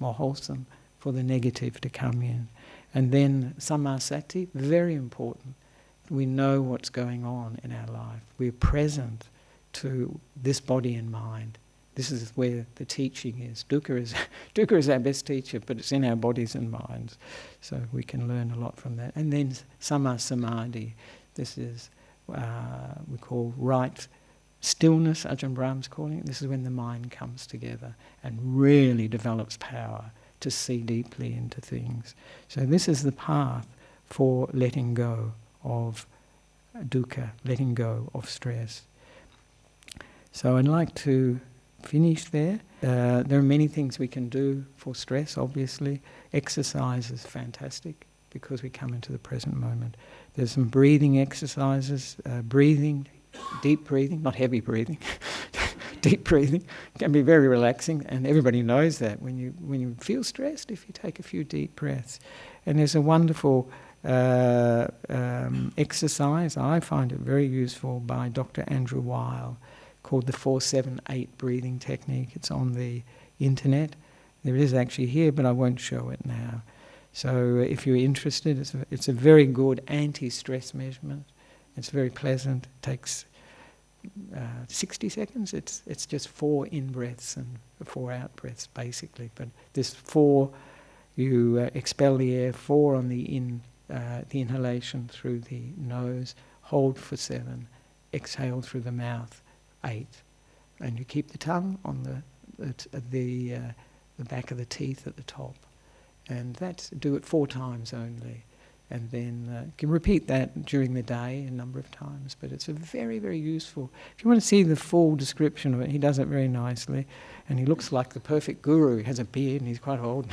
[SPEAKER 2] more wholesome, for the negative to come in. And then sammasati, very important. We know what's going on in our life. We're present to this body and mind. This is where the teaching is. Dukkha is our best teacher, but it's in our bodies and minds. So we can learn a lot from that. And then sammasamadhi. This is we call right stillness, Ajahn Brahm's calling it. This is when the mind comes together and really develops power to see deeply into things. So this is the path for letting go of dukkha, letting go of stress. So I'd like to finish there. There are many things we can do for stress, obviously. Exercise is fantastic because we come into the present moment. There's some breathing exercises, breathing, deep breathing, not heavy breathing. Deep breathing can be very relaxing, and everybody knows that when you feel stressed, if you take a few deep breaths. And there's a wonderful exercise, I find it very useful, by Dr. Andrew Weil, called the 4-7-8 breathing technique. It's on the internet. There is actually here, but I won't show it now. So if you're interested, it's a very good anti-stress measurement. It's very pleasant. It takes 60 seconds. It's just 4 in-breaths and 4 out-breaths, basically. But this 4, you expel the air, 4 on the inhalation through the nose, hold for 7, exhale through the mouth, 8. And you keep the tongue on the back of the teeth at the top. And do it 4 times only. And then you can repeat that during the day a number of times. But it's a very, very useful. If you want to see the full description of it, he does it very nicely. And he looks like the perfect guru. He has a beard and he's quite old.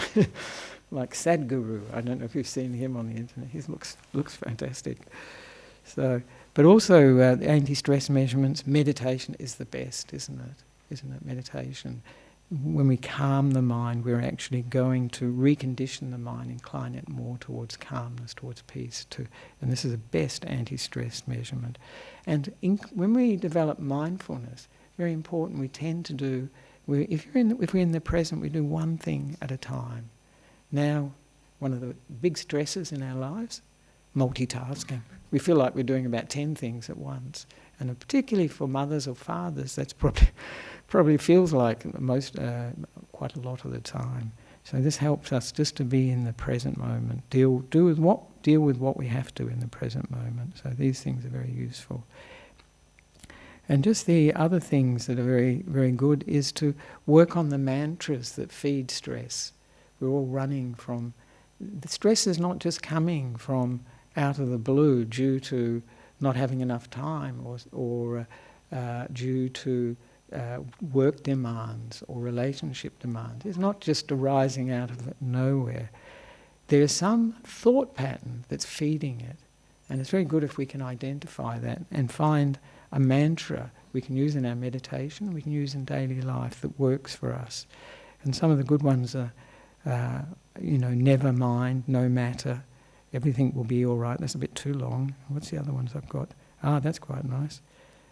[SPEAKER 2] Like Sadguru. I don't know if you've seen him on the internet. He looks fantastic. So, but also anti-stress measurements. Meditation is the best, isn't it? Isn't it? Meditation. When we calm the mind, we're actually going to recondition the mind, incline it more towards calmness, towards peace. And this is the best anti-stress measurement. And when we develop mindfulness, very important, we tend to do, if we're in the present, we do one thing at a time. Now, one of the big stresses in our lives, multitasking. We feel like we're doing about 10 things at once. And particularly for mothers or fathers, that's probably feels like quite a lot of the time. So this helps us just to be in the present moment. Deal with what we have to in the present moment. So these things are very useful. And just the other things that are very, very good is to work on the mantras that feed stress. We're all running from... The stress is not just coming from out of the blue due to not having enough time or due to work demands or relationship demands. It's not just arising out of nowhere. There's some thought pattern that's feeding it. And it's very good if we can identify that and find a mantra we can use in our meditation, we can use in daily life that works for us. And some of the good ones are, never mind, no matter, everything will be all right. That's a bit too long. What's the other ones I've got? That's quite nice.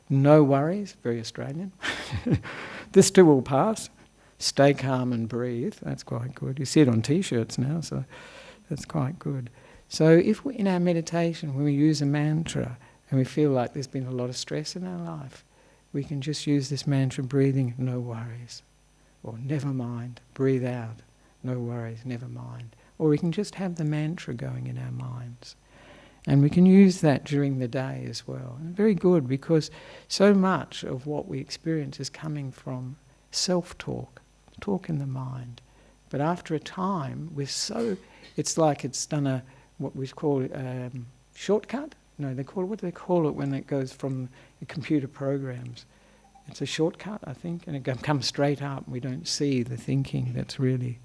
[SPEAKER 2] No worries, very Australian. This too will pass. Stay calm and breathe. That's quite good. You see it on T-shirts now, so that's quite good. So if in our meditation, when we use a mantra and we feel like there's been a lot of stress in our life, we can just use this mantra, breathing, no worries. Or never mind, breathe out, no worries, never mind. Or we can just have the mantra going in our minds. And we can use that during the day as well. And very good, because so much of what we experience is coming from self-talk, talk in the mind. But after a time, it's like it's done what we call shortcut. No, what do they call it when it goes from the computer programs? It's a shortcut, I think, and it comes straight up. We don't see the thinking that's really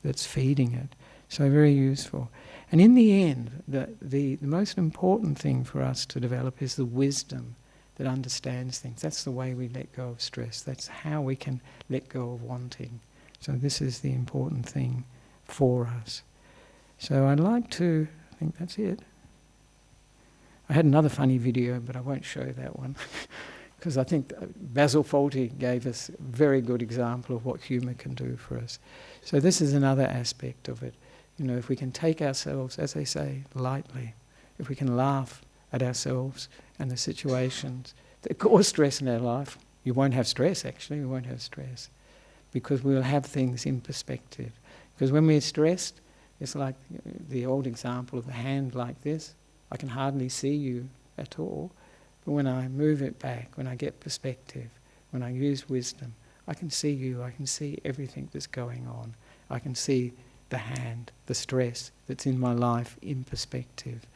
[SPEAKER 2] that's feeding it. So very useful. And in the end, the most important thing for us to develop is the wisdom that understands things. That's the way we let go of stress. That's how we can let go of wanting. So this is the important thing for us. So I think that's it. I had another funny video, but I won't show that one. Because I think Basil Fawlty gave us a very good example of what humour can do for us. So this is another aspect of it. If we can take ourselves, as they say, lightly, if we can laugh at ourselves and the situations that cause stress in our life, you won't have stress actually, we won't have stress. Because we'll have things in perspective. Because when we're stressed, it's like the old example of the hand like this. I can hardly see you at all. But when I move it back, when I get perspective, when I use wisdom, I can see you, I can see everything that's going on. I can see the hand, the stress that's in my life in perspective.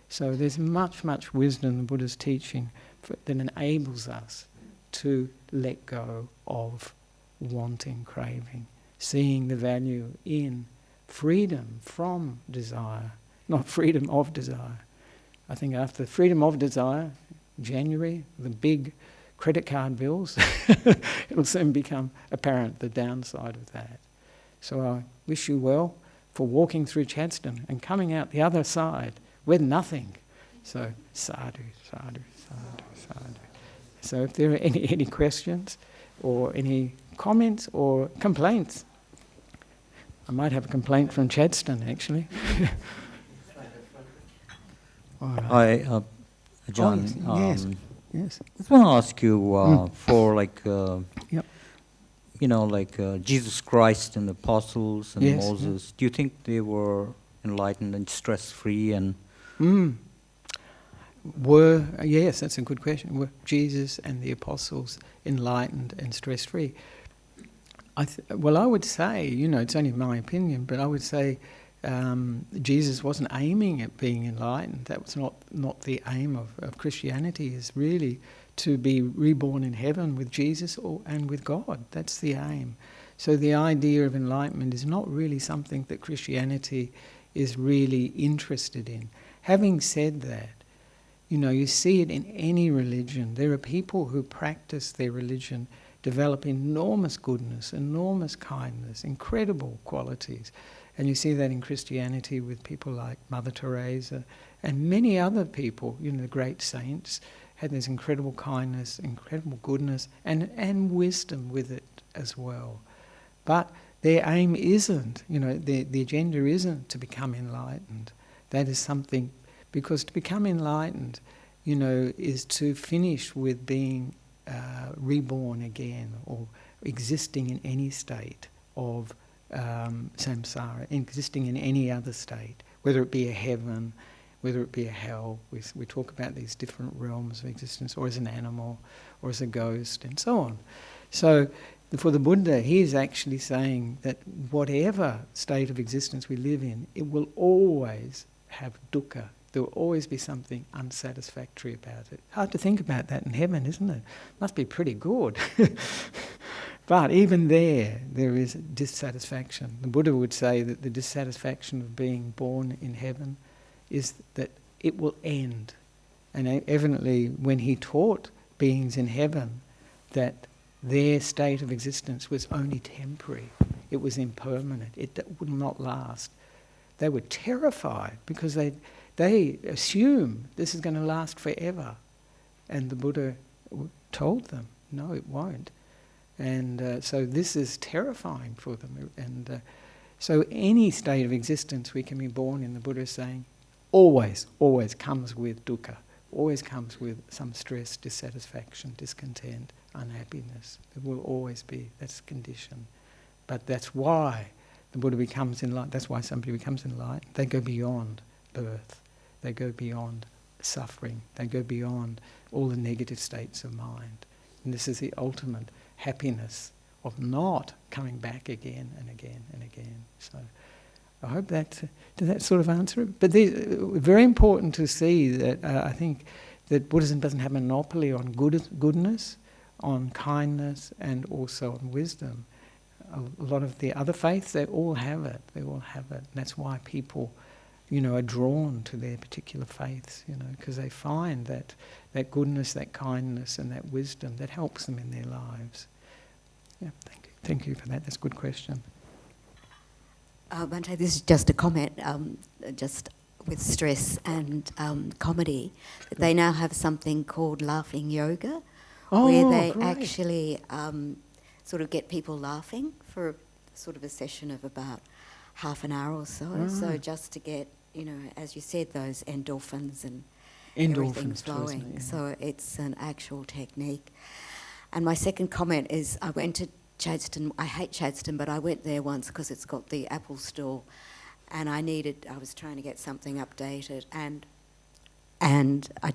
[SPEAKER 2] So there's much, much wisdom in the Buddha's teaching that enables us to let go of wanting, craving, seeing the value in freedom from desire, not freedom of desire. I think after freedom of desire, January, the big credit card bills, it'll soon become apparent the downside of that. So I wish you well for walking through Chadstone and coming out the other side with nothing. So sadhu, sadhu, sadhu, sadhu. So if there are any questions or any comments or complaints, I might have a complaint from Chadstone actually. All right.
[SPEAKER 4] Hi, John.
[SPEAKER 2] Yes. Yes.
[SPEAKER 4] I just want to ask you for
[SPEAKER 2] Yep.
[SPEAKER 4] Jesus Christ and the apostles and
[SPEAKER 2] Yes,
[SPEAKER 4] Moses. Do you think they were enlightened and stress-free? And
[SPEAKER 2] Yes, that's a good question. Were Jesus and the apostles enlightened and stress-free? I would say, it's only my opinion, but I would say Jesus wasn't aiming at being enlightened. That was not the aim of Christianity, is really to be reborn in heaven with Jesus and with God. That's the aim. So the idea of enlightenment is not really something that Christianity is really interested in. Having said that, you see it in any religion. There are people who practice their religion, develop enormous goodness, enormous kindness, incredible qualities. And you see that in Christianity with people like Mother Teresa and many other people, the great saints, had this incredible kindness, incredible goodness, and wisdom with it as well. But their aim isn't, the agenda isn't to become enlightened. That is something, because to become enlightened, is to finish with being reborn again or existing in any state of samsara, existing in any other state, whether it be a heaven, whether it be a hell. We talk about these different realms of existence, or as an animal, or as a ghost, and so on. So for the Buddha, he is actually saying that whatever state of existence we live in, it will always have dukkha. There will always be something unsatisfactory about it. Hard to think about that in heaven, isn't it? Must be pretty good. But even there is dissatisfaction. The Buddha would say that the dissatisfaction of being born in heaven is that it will end. And evidently, when he taught beings in heaven that their state of existence was only temporary, it was impermanent, it would not last, they were terrified because they assume this is going to last forever. And the Buddha told them, no, it won't. And so this is terrifying for them. And so any state of existence we can be born in, the Buddha is saying, always comes with dukkha, always comes with some stress, dissatisfaction, discontent, unhappiness. There will always be, that's a condition. But that's why the Buddha becomes enlightened. That's why somebody becomes enlightened. They go beyond birth. They go beyond suffering. They go beyond all the negative states of mind. And this is the ultimate happiness of not coming back again and again and again. So I hope did that sort of answer it? But very important to see that I think that Buddhism doesn't have a monopoly on goodness, on kindness, and also on wisdom. A lot of the other faiths, they all have it. They all have it. And that's why people, are drawn to their particular faiths, because they find that goodness, that kindness, and that wisdom that helps them in their lives. Yeah, thank you. Thank you for that. That's a good question.
[SPEAKER 5] Bhante, this is just a comment, just with stress and comedy, that they now have something called laughing yoga, where they
[SPEAKER 2] great.
[SPEAKER 5] actually sort of get people laughing for sort of a session of about half an hour or so.
[SPEAKER 2] Right.
[SPEAKER 5] So just to get, as you said, those endorphins and everything flowing.
[SPEAKER 2] Yeah.
[SPEAKER 5] So it's an actual technique. And my second comment is I went to Chadstone. I hate Chadstone, but I went there once because it's got the Apple store, and I was trying to get something updated, and I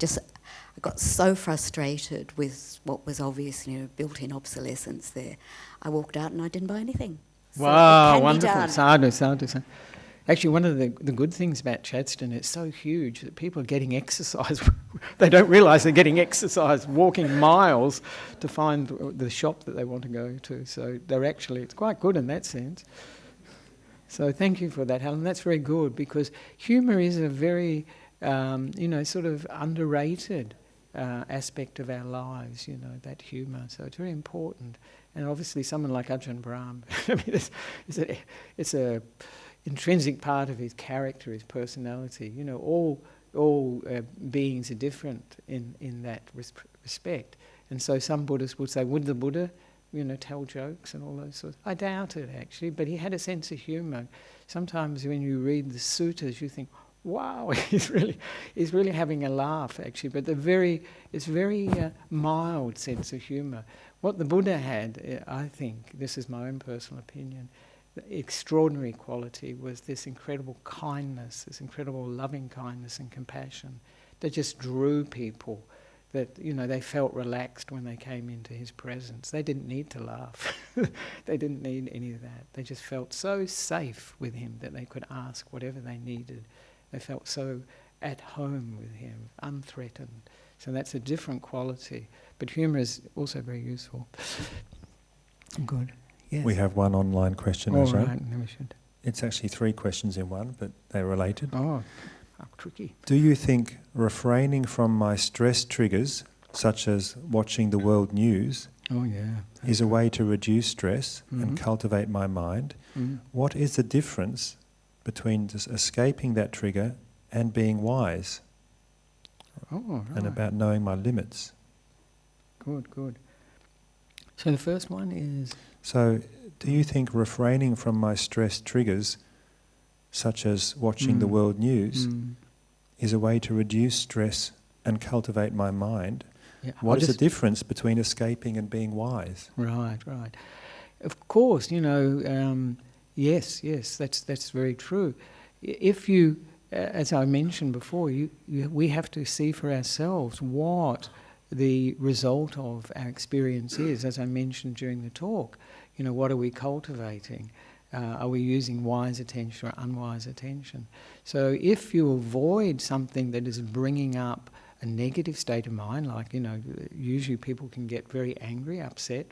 [SPEAKER 5] got so frustrated with what was obviously built-in obsolescence there. I walked out and I didn't buy anything. So
[SPEAKER 2] wow, wonderful. Sadhu. Actually, one of the good things about Chadstone, it's so huge that people are getting exercise. They don't realise they're getting exercise walking miles to find the shop that they want to go to. So it's quite good in that sense. So thank you for that, Helen. That's very good, because humour is a very sort of underrated aspect of our lives, that humour. So it's very important. And obviously someone like Ajahn Brahm, I mean, it's a intrinsic part of his character, his personality. All beings are different in that respect. And so some Buddhists would say, would the Buddha, tell jokes and all those sorts? I doubt it, actually, but he had a sense of humour. Sometimes when you read the suttas, you think, wow, he's really having a laugh, actually. But it's very mild sense of humour. What the Buddha had, I think, this is my own personal opinion, the extraordinary quality was this incredible kindness, this incredible loving kindness and compassion that just drew people, that they felt relaxed when they came into his presence. They didn't need to laugh. They didn't need any of that. They just felt so safe with him that they could ask whatever they needed. They felt so at home with him, unthreatened. So that's a different quality. But humour is also very useful. Good. Yes.
[SPEAKER 6] We have one online question,
[SPEAKER 2] All
[SPEAKER 6] Ajahn.
[SPEAKER 2] right, then we should.
[SPEAKER 6] It's actually 3 questions in one, but they're related.
[SPEAKER 2] Oh, tricky.
[SPEAKER 6] Do you think refraining from my stress triggers, such as watching the world news, is a way to reduce stress and cultivate my mind? What is the difference between just escaping that trigger and being wise?
[SPEAKER 2] Right.
[SPEAKER 6] And about knowing my limits.
[SPEAKER 2] Good. So the first one is...
[SPEAKER 6] So, do you think refraining from my stress triggers, such as watching the world news, is a way to reduce stress and cultivate my mind?
[SPEAKER 2] Yeah.
[SPEAKER 6] What is the difference between escaping and being wise?
[SPEAKER 2] Right. Of course, yes, that's very true. If you, as I mentioned before, we have to see for ourselves what the result of our experience is. As I mentioned during the talk, what are we cultivating? Are we using wise attention or unwise attention? So if you avoid something that is bringing up a negative state of mind, like, usually people can get very angry, upset,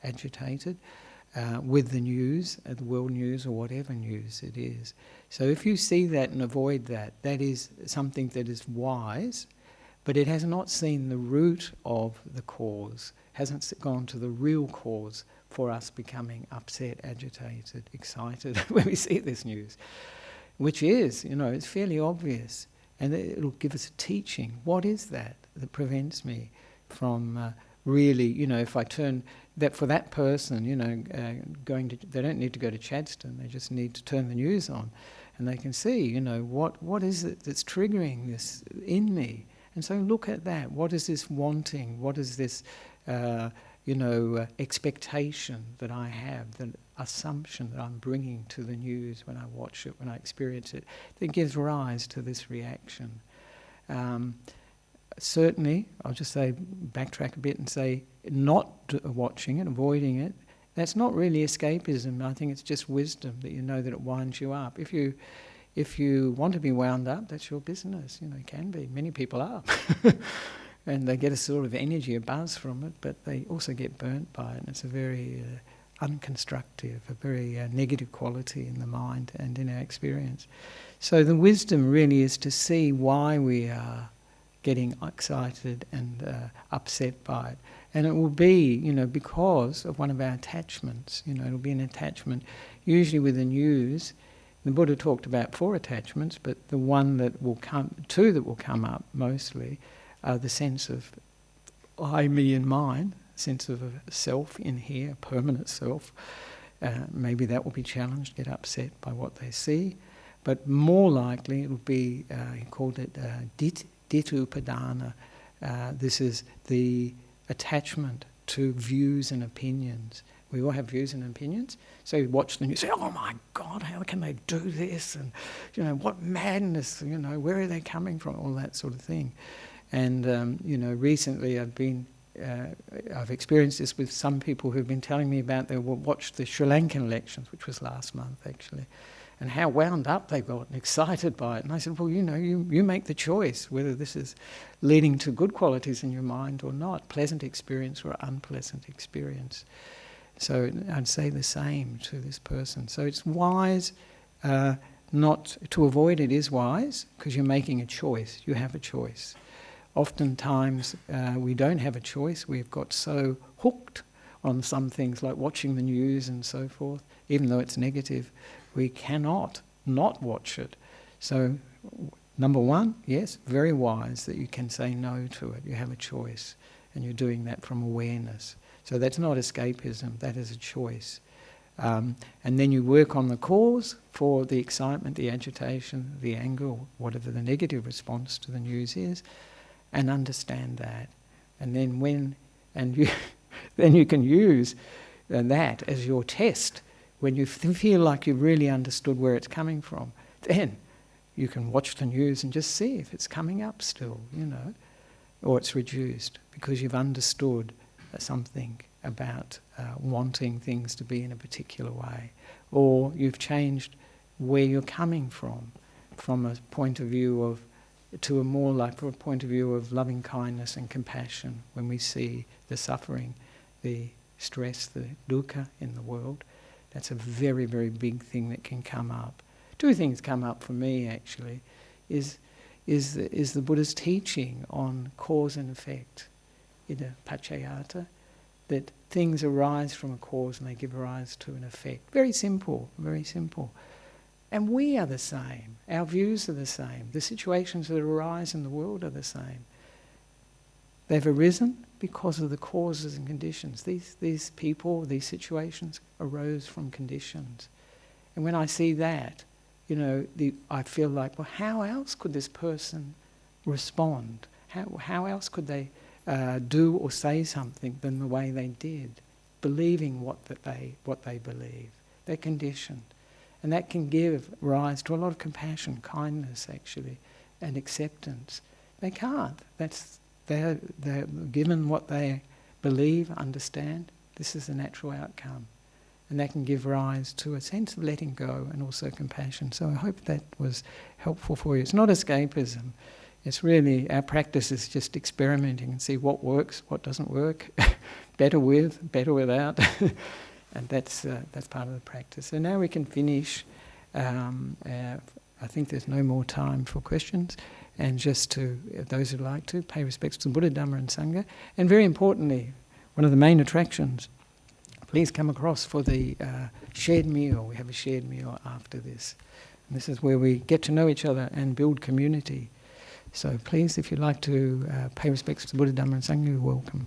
[SPEAKER 2] agitated, with the news, the world news or whatever news it is. So if you see that and avoid that, that is something that is wise, but it has not seen the root of the cause, hasn't gone to the real cause for us becoming upset, agitated, excited when we see this news, which is, it's fairly obvious. And it'll give us a teaching. What is that prevents me from really, if I turn that for that person, they don't need to go to Chadstone, they just need to turn the news on and they can see, what is it that's triggering this in me? And so look at that. What is this wanting? What is this, expectation that I have, the assumption that I'm bringing to the news when I watch it, when I experience it, that gives rise to this reaction. Certainly, I'll just say, backtrack a bit and say, not watching it, avoiding it, that's not really escapism. I think it's just wisdom that that it winds you up. If you want to be wound up, that's your business. It can be. Many people are. And they get a sort of energy, a buzz from it, but they also get burnt by it. And it's a very unconstructive, a very negative quality in the mind and in our experience. So the wisdom really is to see why we are getting excited and upset by it. And it will be, because of one of our attachments. It'll be an attachment, usually with the news. The Buddha talked about 4 attachments, but the two that will come up mostly are the sense of I, me and mine, sense of a self in here, a permanent self. Maybe that will be challenged, get upset by what they see. But more likely it will be, he called it Dittupadana. This is the attachment to views and opinions. We all have views and opinions. So you watch the news, say, oh my God, how can they do this? And, what madness, where are they coming from? All that sort of thing. And, recently I've experienced this with some people who've been telling me about they watched the Sri Lankan elections, which was last month actually, and how wound up they got and excited by it. And I said, well, you make the choice whether this is leading to good qualities in your mind or not, pleasant experience or unpleasant experience. So I'd say the same to this person. So it's wise not to avoid it is wise, because you're making a choice. You have a choice. Oftentimes we don't have a choice. We've got so hooked on some things like watching the news and so forth, even though it's negative, we cannot not watch it. So, number one, yes, very wise that you can say no to it. You have a choice, and you're doing that from awareness. So that's not escapism, that is a choice. And then you work on the cause for the excitement, the agitation, the anger, or whatever the negative response to the news is, and understand that. And then then you can use that as your test. When you feel like you've really understood where it's coming from, then you can watch the news and just see if it's coming up still, or it's reduced, because you've understood something about wanting things to be in a particular way, or you've changed where you're coming from a point of view of, to a more like a point of view of loving kindness and compassion when we see the suffering, the stress, the dukkha in the world. That's a very, very big thing that can come up. Two things come up for me actually, is the Buddha's teaching on cause and effect, ida paccayata, that things arise from a cause and they give rise to an effect. Very simple, very simple. And we are the same. Our views are the same. The situations that arise in the world are the same. They've arisen because of the causes and conditions. These people, these situations arose from conditions. And when I see that, I feel like, well, how else could this person respond? How else could they do or say something than the way they did, believing what they believe? They're conditioned. And that can give rise to a lot of compassion, kindness actually, and acceptance. They can't. They're given what they believe, understand. This is the natural outcome. And that can give rise to a sense of letting go and also compassion. So I hope that was helpful for you. It's not escapism. It's really, our practice is just experimenting and see what works, what doesn't work, better with, better without. And that's part of the practice. So now we can finish. I think there's no more time for questions. And just to those who'd like to, pay respects to the Buddha, Dhamma and Sangha. And very importantly, one of the main attractions, please come across for the shared meal. We have a shared meal after this. And this is where we get to know each other and build community. So please, if you'd like to pay respects to the Buddha, Dhamma and Sangha, you're welcome.